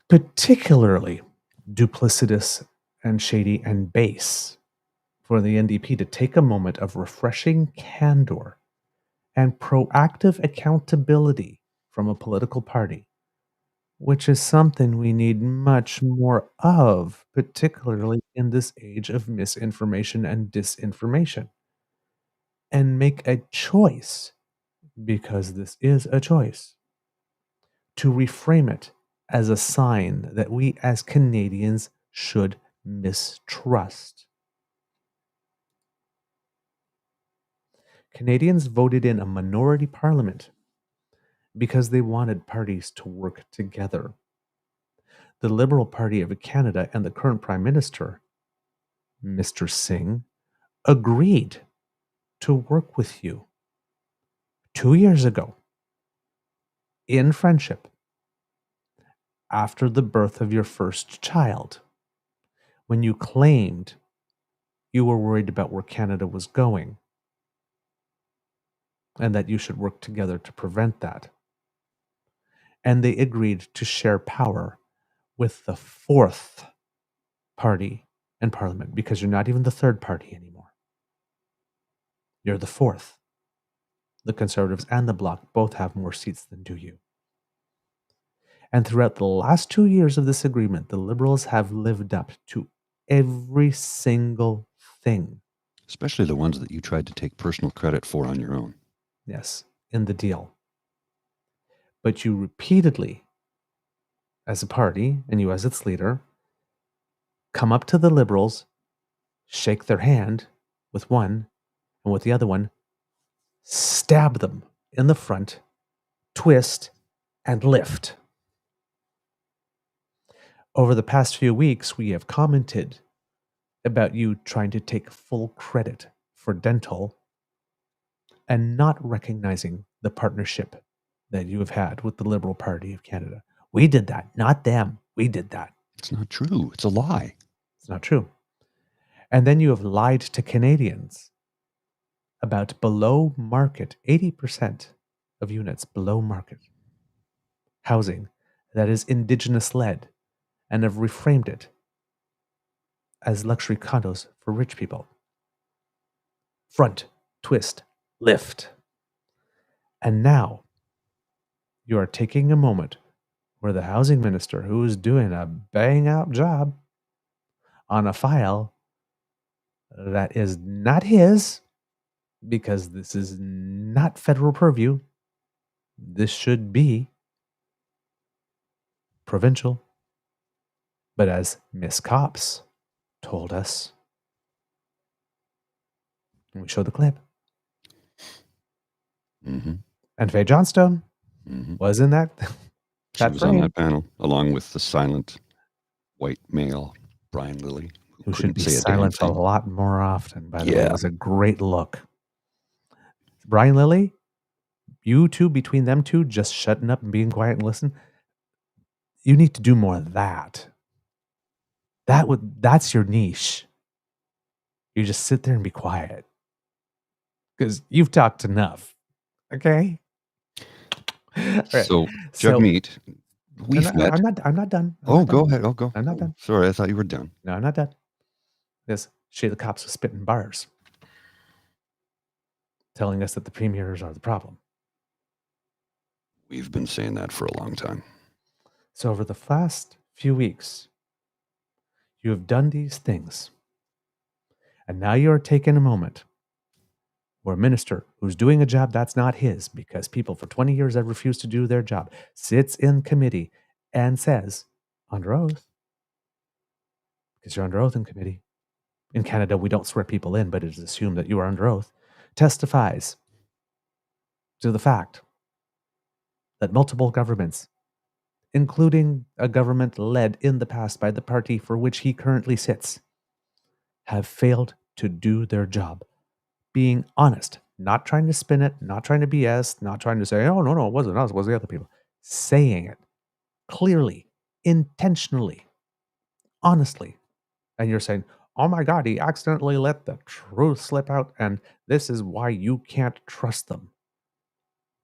particularly duplicitous and shady and base for the NDP to take a moment of refreshing candor and proactive accountability from a political party, which is something we need much more of, particularly in this age of misinformation and disinformation, and make a choice, because this is a choice, to reframe it as a sign that we as Canadians should mistrust. Canadians voted in a minority parliament because they wanted parties to work together. The Liberal Party of Canada and the current Prime Minister, Mr. Singh, agreed to work with you 2 years ago in friendship after the birth of your first child, when you claimed you were worried about where Canada was going and that you should work together to prevent that. And they agreed to share power with the fourth party in Parliament, because you're not even the third party anymore. You're the fourth. The Conservatives and the Bloc both have more seats than do you. And throughout the last 2 years of this agreement, the Liberals have lived up to every single thing. Especially the ones that you tried to take personal credit for on your own. Yes, in the deal. But you repeatedly, as a party, and you as its leader, come up to the Liberals, shake their hand with one, and with the other one, stab them in the front, twist, and lift. Over the past few weeks, we have commented about you trying to take full credit for dental and not recognizing the partnership that you have had with the Liberal Party of Canada. We did that, not them. We did that. It's not true. It's a lie. It's not true. And then you have lied to Canadians about below market, 80% of units below market housing that is Indigenous led, and have reframed it as luxury condos for rich people. Front, twist, lift. And now you are taking a moment where the housing minister, who is doing a bang out job on a file that is not his, because this is not federal purview, this should be provincial. But as Miss Cops told us, and we showed the clip, and Faye Johnstone was in that. She was on that panel, along with the silent white male Brian Lilly, who should be silent a lot more often, by the way. It was a great look. Brian Lilly, you two, between them two, just shutting up and being quiet and listen, you need to do more of that. That's your niche. You just sit there and be quiet. Because you've talked enough. Okay? Right. So, Jugmeat, I'm not done. Go ahead. Oh, go. I'm not done. Sorry, I thought you were done. No, I'm not done. Because the Cops was spitting bars, telling us that the premiers are the problem. We've been saying that for a long time. So over the last few weeks, you have done these things. And now you are taking a moment where a minister who's doing a job that's not his, because people for 20 years have refused to do their job, sits in committee and says, under oath, because you're under oath in committee. In Canada, we don't swear people in, but it is assumed that you are under oath, testifies to the fact that multiple governments, including a government led in the past by the party for which he currently sits, have failed to do their job. Being honest, not trying to spin it, not trying to BS, not trying to say, oh, no, it wasn't us, it was the other people. Saying it clearly, intentionally, honestly, and you're saying, oh my God, he accidentally let the truth slip out, and this is why you can't trust them,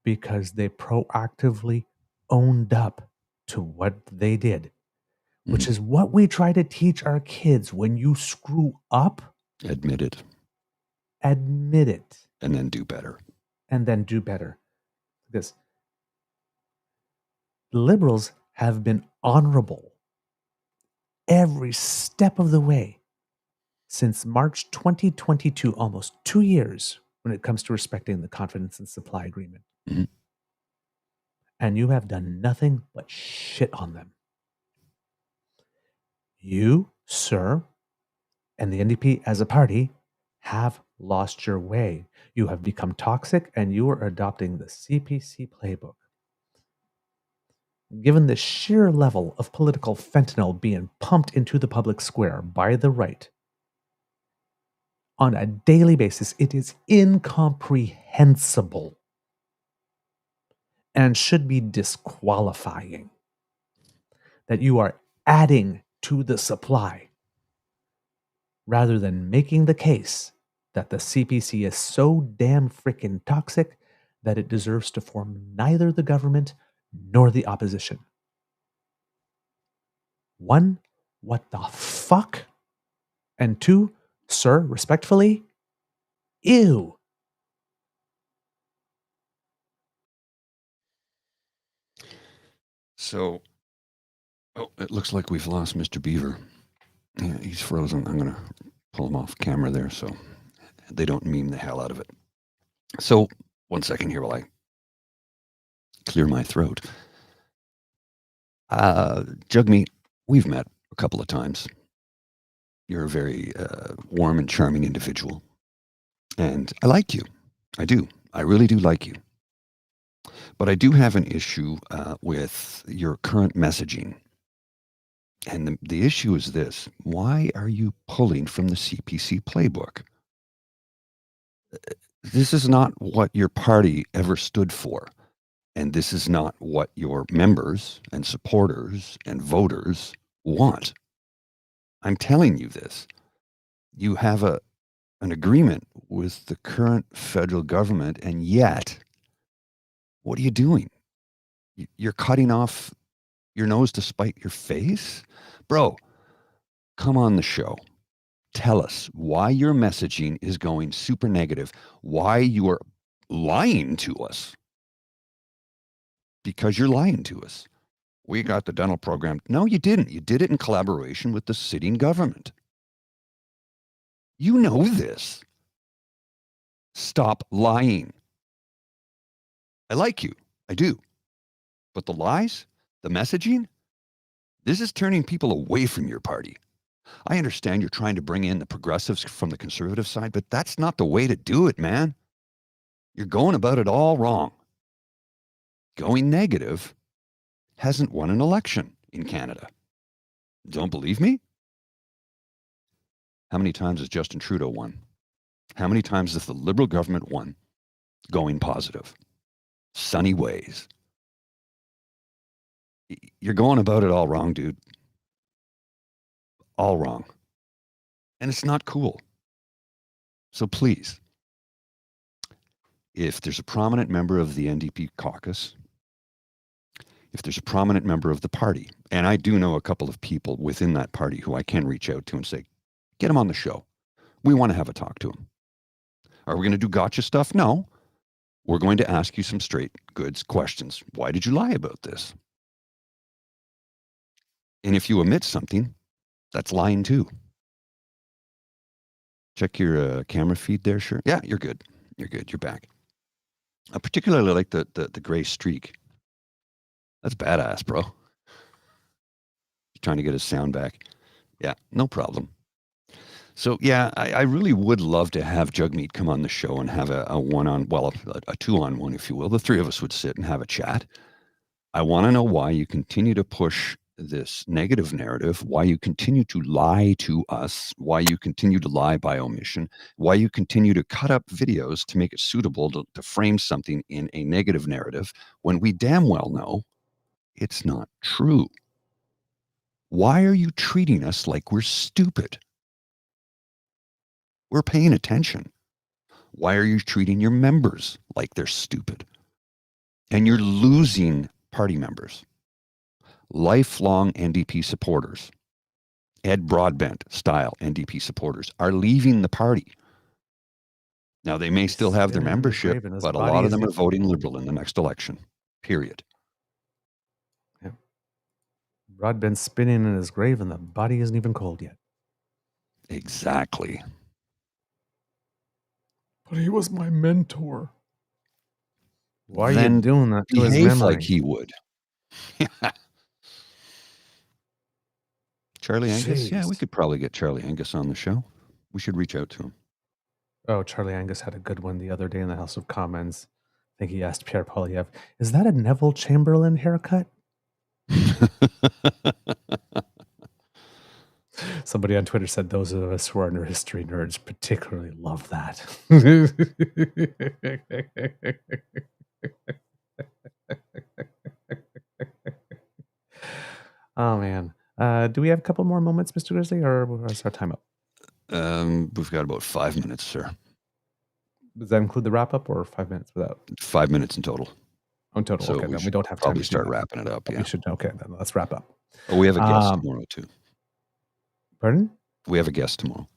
because they proactively owned up to what they did, which is what we try to teach our kids. When you screw up, Admit it. Admit it. And then do better. And then do better. Because liberals have been honorable every step of the way since March 2022, almost 2 years, when it comes to respecting the confidence and supply agreement. Mm-hmm. And you have done nothing but shit on them. You, sir, and the NDP as a party have lost your way. You have become toxic, and you are adopting the CPC playbook. Given the sheer level of political fentanyl being pumped into the public square by the right on a daily basis, it is incomprehensible and should be disqualifying that you are adding to the supply rather than making the case that the CPC is so damn freaking toxic that it deserves to form neither the government nor the opposition. One, what the fuck? And two, sir, respectfully, ew. So, it looks like we've lost Mr. Beaver. Yeah, he's frozen. I'm going to pull him off camera there so they don't meme the hell out of it. So, 1 second here while I clear my throat. Jugmeat, we've met a couple of times. You're a very warm and charming individual. And I like you. I do. I really do like you. But I do have an issue with your current messaging. And the issue is this. Why are you pulling from the CPC playbook? This is not what your party ever stood for. And this is not what your members and supporters and voters want. I'm telling you this. You have an agreement with the current federal government, and yet, what are you doing? You're cutting off your nose to spite your face? Bro, come on the show. Tell us why your messaging is going super negative, why you are lying to us. Because you're lying to us. We got the dental program. No, you didn't. You did it in collaboration with the sitting government. You know this. Stop lying. I like you. I do. But the lies, the messaging, this is turning people away from your party. I understand you're trying to bring in the progressives from the conservative side, but that's not the way to do it, man. You're going about it all wrong. Going negative hasn't won an election in Canada. Don't believe me? How many times has Justin Trudeau won? How many times has the Liberal government won going positive? Sunny ways. You're going about it all wrong, dude. All wrong. And it's not cool. So please, if there's a prominent member of the NDP caucus, if there's a prominent member of the party, and I do know a couple of people within that party who I can reach out to and say, get them on the show. We want to have a talk to them. Are we going to do gotcha stuff? No. We're going to ask you some straight goods questions. Why did you lie about this? And if you omit something, that's lying too. Check your camera feed there, sure. Yeah, you're good. You're good. You're back. I particularly like the gray streak. That's badass, bro. He's trying to get his sound back. Yeah, no problem. So, yeah, I really would love to have Jugmeat come on the show and have a one-on, well, a two-on-one, if you will. The three of us would sit and have a chat. I want to know why you continue to push this negative narrative, why you continue to lie to us, why you continue to lie by omission, why you continue to cut up videos to make it suitable to frame something in a negative narrative when we damn well know it's not true. Why are you treating us like we're stupid? We're paying attention. Why are you treating your members like they're stupid? And you're losing party members, lifelong NDP supporters, Ed Broadbent style NDP supporters are leaving the party. Now, they may still have their Spinning in his membership, grave and his but a body lot of is them are even voting cold. Liberal in the next election, period. Yeah. Broadbent's spinning in his grave and the body isn't even cold yet. Exactly. But he was my mentor. Why are Then you doing that to his behave memory? like he would. Charlie Angus? Yeah, we Jeez. could probably get Charlie Angus on the show. We should reach out to him. Oh, Charlie Angus had a good one the other day in the House of Commons. I think he asked Pierre Poilievre, is that a Neville Chamberlain haircut? Somebody on Twitter said those of us who are history nerds particularly love that. Oh, man. Do we have a couple more moments, Mr. Grizzly, or is our time up? We've got about 5 minutes, sir. Does that include the wrap up or 5 minutes without? 5 minutes in total. Oh, in total. So okay, we then we should don't have time probably to do start that. wrapping it up. Yeah. We should. Okay, then let's wrap up. Oh, we have a guest tomorrow too. Pardon? We have a guest tomorrow.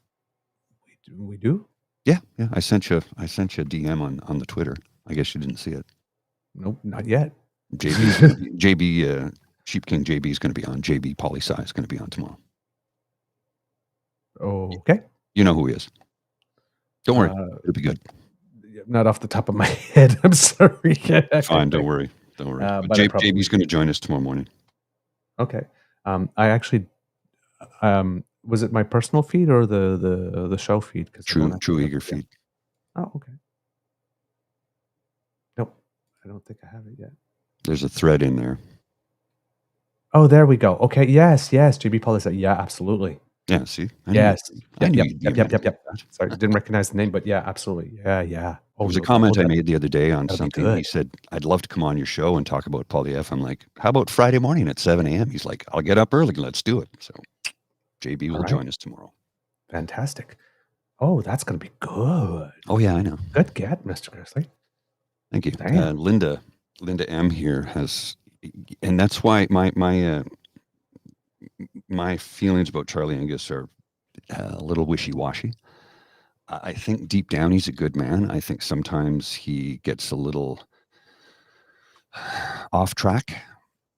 We do? Yeah. I sent you a DM on the Twitter. I guess you didn't see it. Nope, not yet. JB Sheep King JB is going to be on. JB Poli-Sci is going to be on tomorrow. Okay. You know who he is. Don't worry, it'll be good. Not off the top of my head. I'm sorry. Fine, don't worry. But JB's going to join us tomorrow morning. Okay. I actually, was it my personal feed or the show feed? True Eager feed. Oh, okay. Nope, I don't think I have it yet. There's a thread in there. Oh, there we go. Okay. Yes. JB Paul said, yeah, absolutely. Yeah. See. Yes. Yep. Sorry, didn't recognize the name, but yeah, absolutely. Yeah. There was a comment I made the other day on something. He said, I'd love to come on your show and talk about Poilievre. I'm like, how about Friday morning at 7 a.m.? He's like, I'll get up early. Let's do it. So JB will join us tomorrow. Fantastic. Oh, that's going to be good. Oh, yeah, I know. Good get, Mr. Grizzly. Thank you. Linda M here has, and that's why my feelings about Charlie Angus are a little wishy-washy. I think deep down he's a good man. I think sometimes he gets a little off track.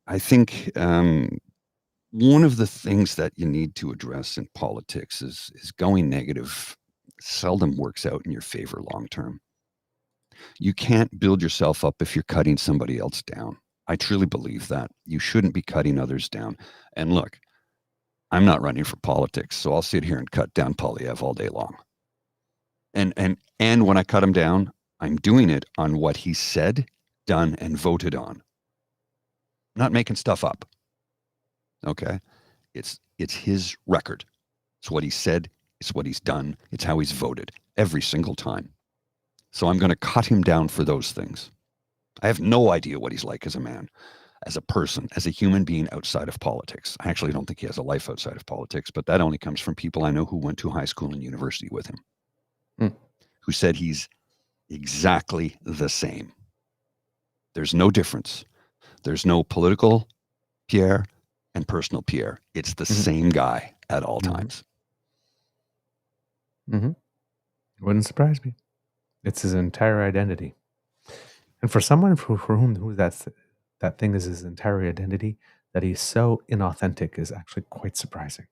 I think one of the things that you need to address in politics is going negative seldom works out in your favor long term. You can't build yourself up if you're cutting somebody else down. I truly believe that. You shouldn't be cutting others down. And look, I'm not running for politics, so I'll sit here and cut down Poilievre all day long. And when I cut him down, I'm doing it on what he said, done, and voted on. I'm not making stuff up. Okay? It's his record. It's what he said, it's what he's done, it's how he's voted every single time. So I'm going to cut him down for those things. I have no idea what he's like as a man, as a person, as a human being outside of politics. I actually don't think he has a life outside of politics, but that only comes from people I know who went to high school and university with him, who said he's exactly the same. There's no difference. There's no political Pierre and personal Pierre. It's the same guy at all times. Wouldn't surprise me. It's his entire identity. And for someone for whom that thing is his entire identity, that he's so inauthentic is actually quite surprising.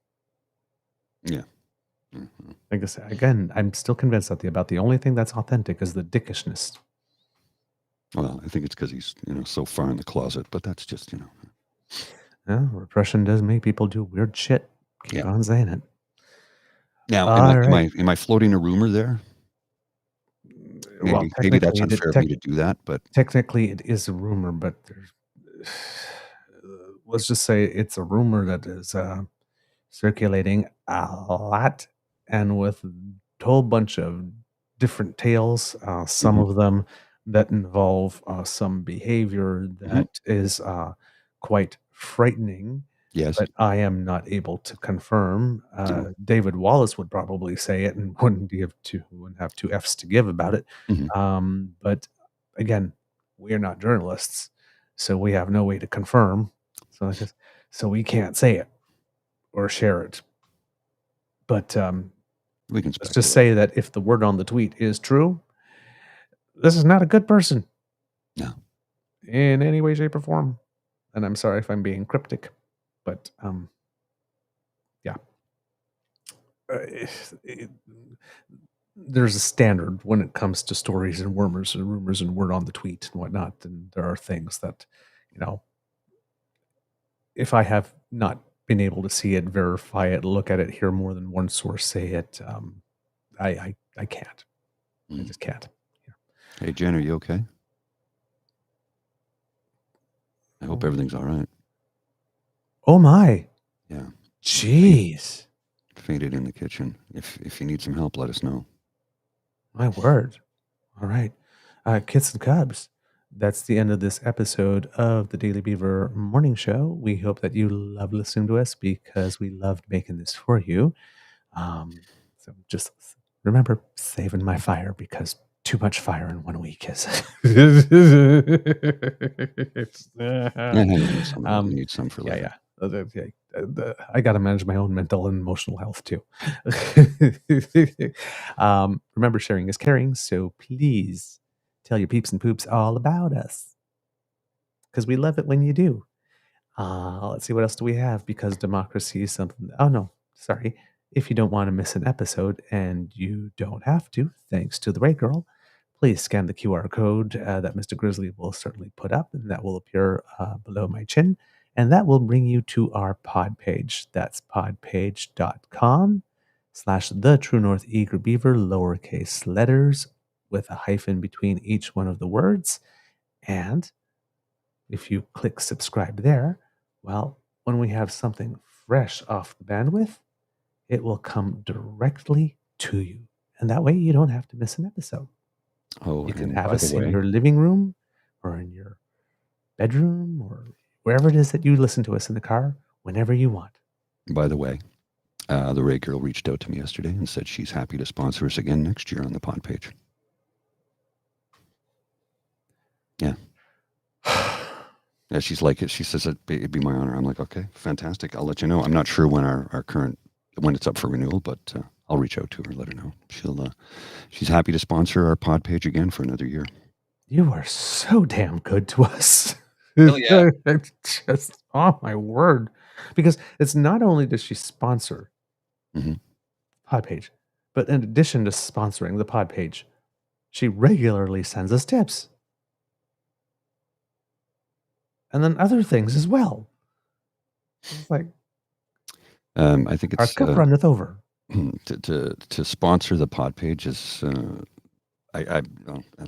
Yeah. Like I said, again, I'm still convinced that about the only thing that's authentic is the dickishness. Well, I think it's because he's so far in the closet, but that's just Yeah, repression does make people do weird shit. Keep on saying it. Now, am I floating a rumor there? Maybe that's unfair of me to do that, but technically it is a rumor. But let's just say it's a rumor that is circulating a lot and with a whole bunch of different tales. Some of them that involve some behavior that is quite frightening. Yes. but I am not able to confirm. No. David Wallace would probably say it and wouldn't have two F's to give about it. But again, we are not journalists, so we have no way to confirm. So we can't say it or share it. But We can let's just say that if the word on the tweet is true, this is not a good person. No. In any way, shape, or form. And I'm sorry if I'm being cryptic, but yeah. There's a standard when it comes to stories and rumors and word on the tweet and whatnot. And there are things that, if I have not been able to see it, verify it, look at it, hear more than one source say it, I can't. I just can't. Yeah. Hey, Jen, are you okay? I hope everything's all right. Oh my. Yeah. Jeez. Fainted in the kitchen. If you need some help, let us know. My word. All right. Kits and Kubs, that's the end of this episode of the Daily Beaver Morning Show. We hope that you love listening to us because we loved making this for you. So just remember saving my fire because too much fire in 1 week is. You need some for later. Yeah. I got to manage my own mental and emotional health too. Remember, sharing is caring. So please tell your peeps and poops all about us because we love it when you do. Let's see, what else do we have? Because democracy is something. Oh no, sorry. If you don't want to miss an episode, and you don't have to, thanks to the Ray Girl, please scan the QR code that Mr. Grizzly will certainly put up, and that will appear below my chin. And that will bring you to our pod page. That's podpage.com/The True North Eager Beaver, lowercase letters with a hyphen between each one of the words. And if you click subscribe there, well, when we have something fresh off the bandwidth, it will come directly to you. And that way you don't have to miss an episode. Oh, you can have us in your living room or in your bedroom or wherever it is that you listen to us in the car, whenever you want. By the way, the Ray Girl reached out to me yesterday and said she's happy to sponsor us again next year on the pod page. Yeah. Yeah, she's like it. She says it'd be my honor. I'm like, okay, fantastic. I'll let you know. I'm not sure when when it's up for renewal, but I'll reach out to her, let her know. She's happy to sponsor our pod page again for another year. You are so damn good to us. Hell yeah. Just, oh my word. Because it's not only does she sponsor pod page, but in addition to sponsoring the pod page, she regularly sends us tips. And then other things as well. It's like, I think it's our cup runneth over. To sponsor the pod page is,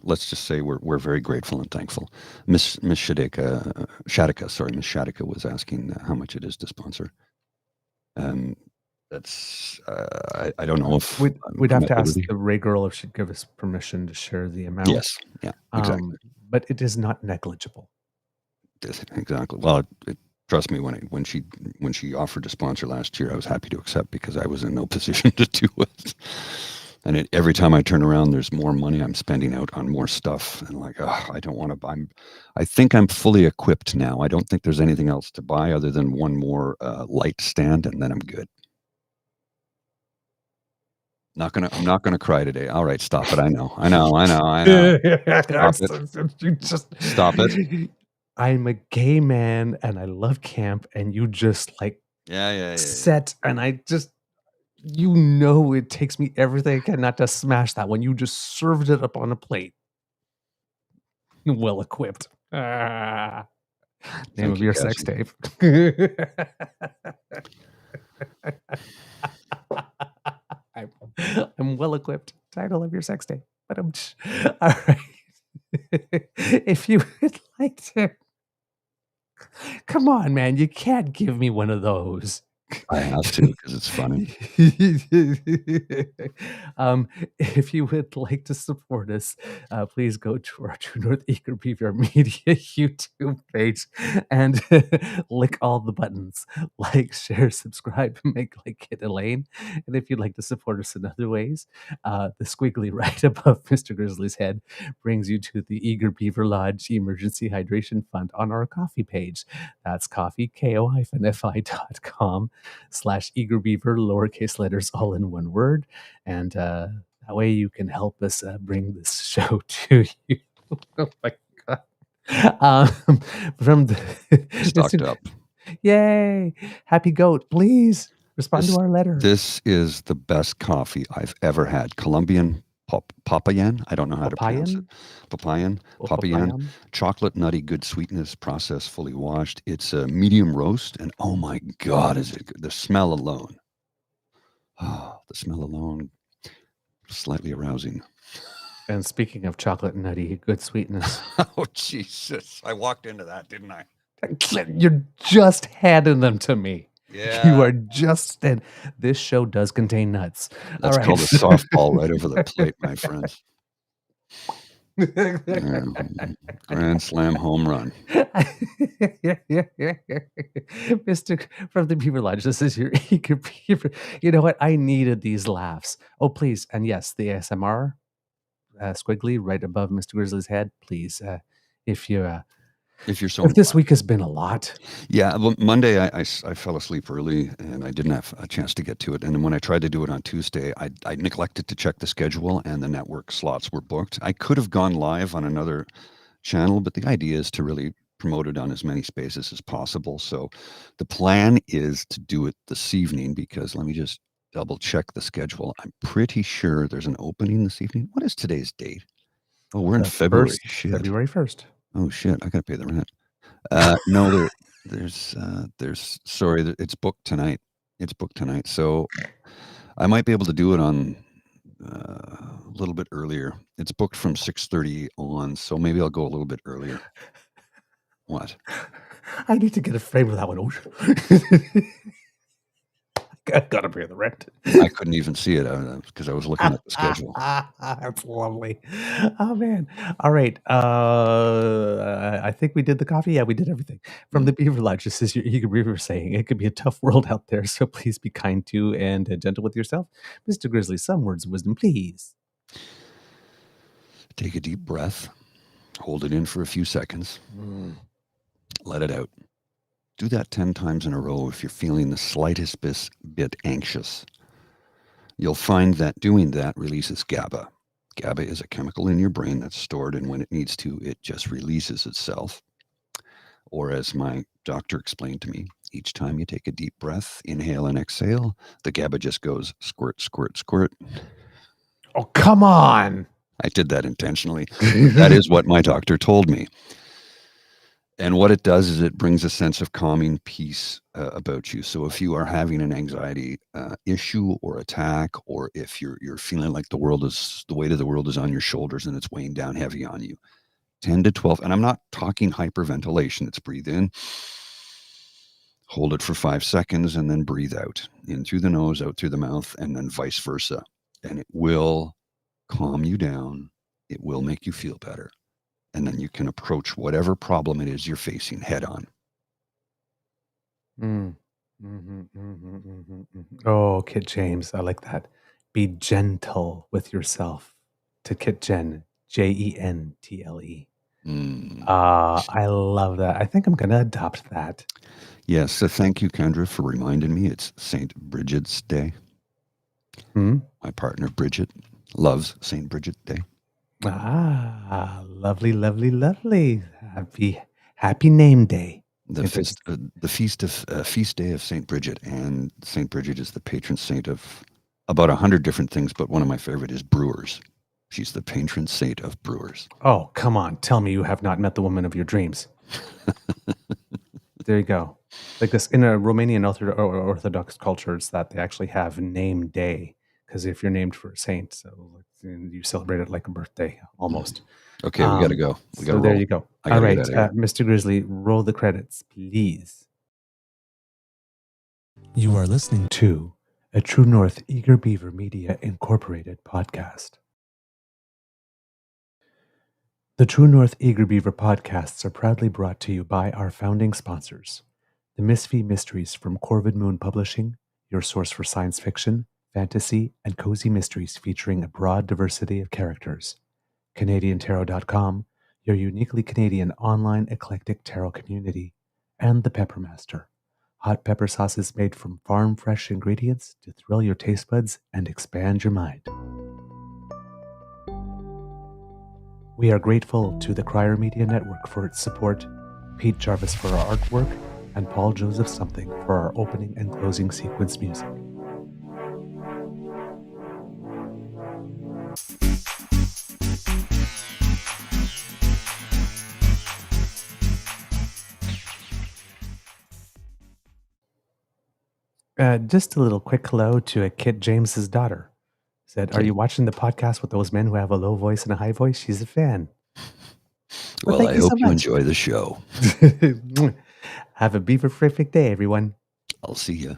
let's just say we're very grateful and thankful. Miss Shadika was asking how much it is to sponsor. That's I don't know if we'd have to ask the Ray Girl if she'd give us permission to share the amount. Yes, yeah, exactly. But it is not negligible. Exactly. Well, trust me, when she offered to sponsor last year, I was happy to accept because I was in no position to do it. And every time I turn around, there's more money I'm spending out on more stuff. And like, I don't want to buy. I think I'm fully equipped now. I don't think there's anything else to buy other than one more light stand, and then I'm good. I'm not gonna cry today. All right, stop it. I know. Stop it. I'm a gay man and I love camp, and you just set, and I just, it takes me everything I can not to smash that when you just served it up on a plate. Well equipped. Name of your sex tape. I'm well equipped. Title of your sex tape. But all right. If you would like to, come on, man, you can't give me one of those. I have to because it's funny. If you would like to support us, please go to our True North Eager Beaver Media YouTube page and lick all the buttons. Like, share, subscribe, make like Kid Elaine. And if you'd like to support us in other ways, the squiggly right above Mr. Grizzly's head brings you to the Eager Beaver Lodge Emergency Hydration Fund on our coffee page. That's coffee, ko-fi.com/Eager Beaver, lowercase letters, all in one word. And that way you can help us bring this show to you. Oh my God. From the Stocked up. Yay! Happy Goat, please respond to our letter. This is the best coffee I've ever had. Colombian Papayan. I don't know how to pronounce it. Papayan. Chocolate, nutty, good sweetness, processed, fully washed. It's a medium roast, and oh my God, is it good. The smell alone. Oh, the smell alone, slightly arousing. And speaking of chocolate, nutty, good sweetness. Oh, Jesus. I walked into that, didn't I? You're just handing them to me. Yeah. You are just, and this show does contain nuts. That's called a softball right over the plate, my friends. Grand slam home run. Mr. from the Beaver Lodge, this is your Eager Beaver. You know what? I needed these laughs. Oh, please. And yes, the ASMR squiggly right above Mr. Grizzly's head. Please, if you're so if this week has been a lot. Yeah, well, Monday I fell asleep early and I didn't have a chance to get to it. And then when I tried to do it on Tuesday, I neglected to check the schedule and the network slots were booked. I could have gone live on another channel, but the idea is to really promote it on as many spaces as possible. So the plan is to do it this evening because let me just double check the schedule. I'm pretty sure there's an opening this evening. What is today's date? Oh, we're in February. Shit. February 1st. Oh shit! I gotta pay the rent. No, there's sorry, it's booked tonight. It's booked tonight, so I might be able to do it on a little bit earlier. It's booked from 6:30 on, so maybe I'll go a little bit earlier. What? I need to get a frame of that one. I gotta pay the rent. I couldn't even see it because I was looking at the schedule. That's lovely. Oh man! All right. I think we did the coffee. Yeah, we did everything. From the Beaver Lodge, this is your Eager Beaver saying it could be a tough world out there, so please be kind to and gentle with yourself. Mr. Grizzly, some words of wisdom, please. Take a deep breath. Hold it in for a few seconds. Let it out. Do that 10 times in a row if you're feeling the slightest bit anxious. You'll find that doing that releases GABA. GABA is a chemical in your brain that's stored, and when it needs to, it just releases itself. Or as my doctor explained to me, each time you take a deep breath, inhale and exhale, the GABA just goes squirt, squirt, squirt. Oh, come on. I did that intentionally. That is what my doctor told me. And what it does is it brings a sense of calming peace about you. So if you are having an anxiety issue or attack, or if you're feeling like the weight of the world is on your shoulders and it's weighing down heavy on you, 10 to 12, and I'm not talking hyperventilation. It's breathe in, hold it for 5 seconds, and then breathe out. In through the nose, out through the mouth, and then vice versa. And it will calm you down. It will make you feel better. And then you can approach whatever problem it is you're facing head on. Oh, Kit James, I like that. Be gentle with yourself. To Kit Jen, Jentle. I love that. I think I'm going to adopt that. Yes. So thank you, Kendra, for reminding me. It's St. Bridget's Day. My partner, Bridget, loves St. Bridget Day. Lovely, lovely, lovely. Happy name day. The feast day of St. Bridget, and St. Bridget is the patron saint of about 100 different things, but one of my favorite is brewers. She's the patron saint of brewers. Oh, come on. Tell me you have not met the woman of your dreams. There you go. Like this, in a Romanian Orthodox culture, it's that they actually have name day, because if you're named for a saint, so you celebrate it like a birthday almost. Okay, we got to go. So there you go. All right, Mr. Grizzly, roll the credits, please. You are listening to a True North Eager Beaver Media Incorporated podcast. The True North Eager Beaver podcasts are proudly brought to you by our founding sponsors, the Misfit Mysteries from Corvid Moon Publishing, your source for science fiction, fantasy, and cozy mysteries featuring a broad diversity of characters. CanadianTarot.com, your uniquely Canadian online eclectic tarot community, and the Peppermaster, hot pepper sauces made from farm-fresh ingredients to thrill your taste buds and expand your mind. We are grateful to the Crier Media Network for its support, Pete Jarvis for our artwork, and Paul Joseph Something for our opening and closing sequence music. Just a little quick hello to Kit James's daughter. Said, "Are you watching the podcast with those men who have a low voice and a high voice?" She's a fan. Well, I hope you enjoy the show. Have a beaver-frific day, everyone. I'll see you.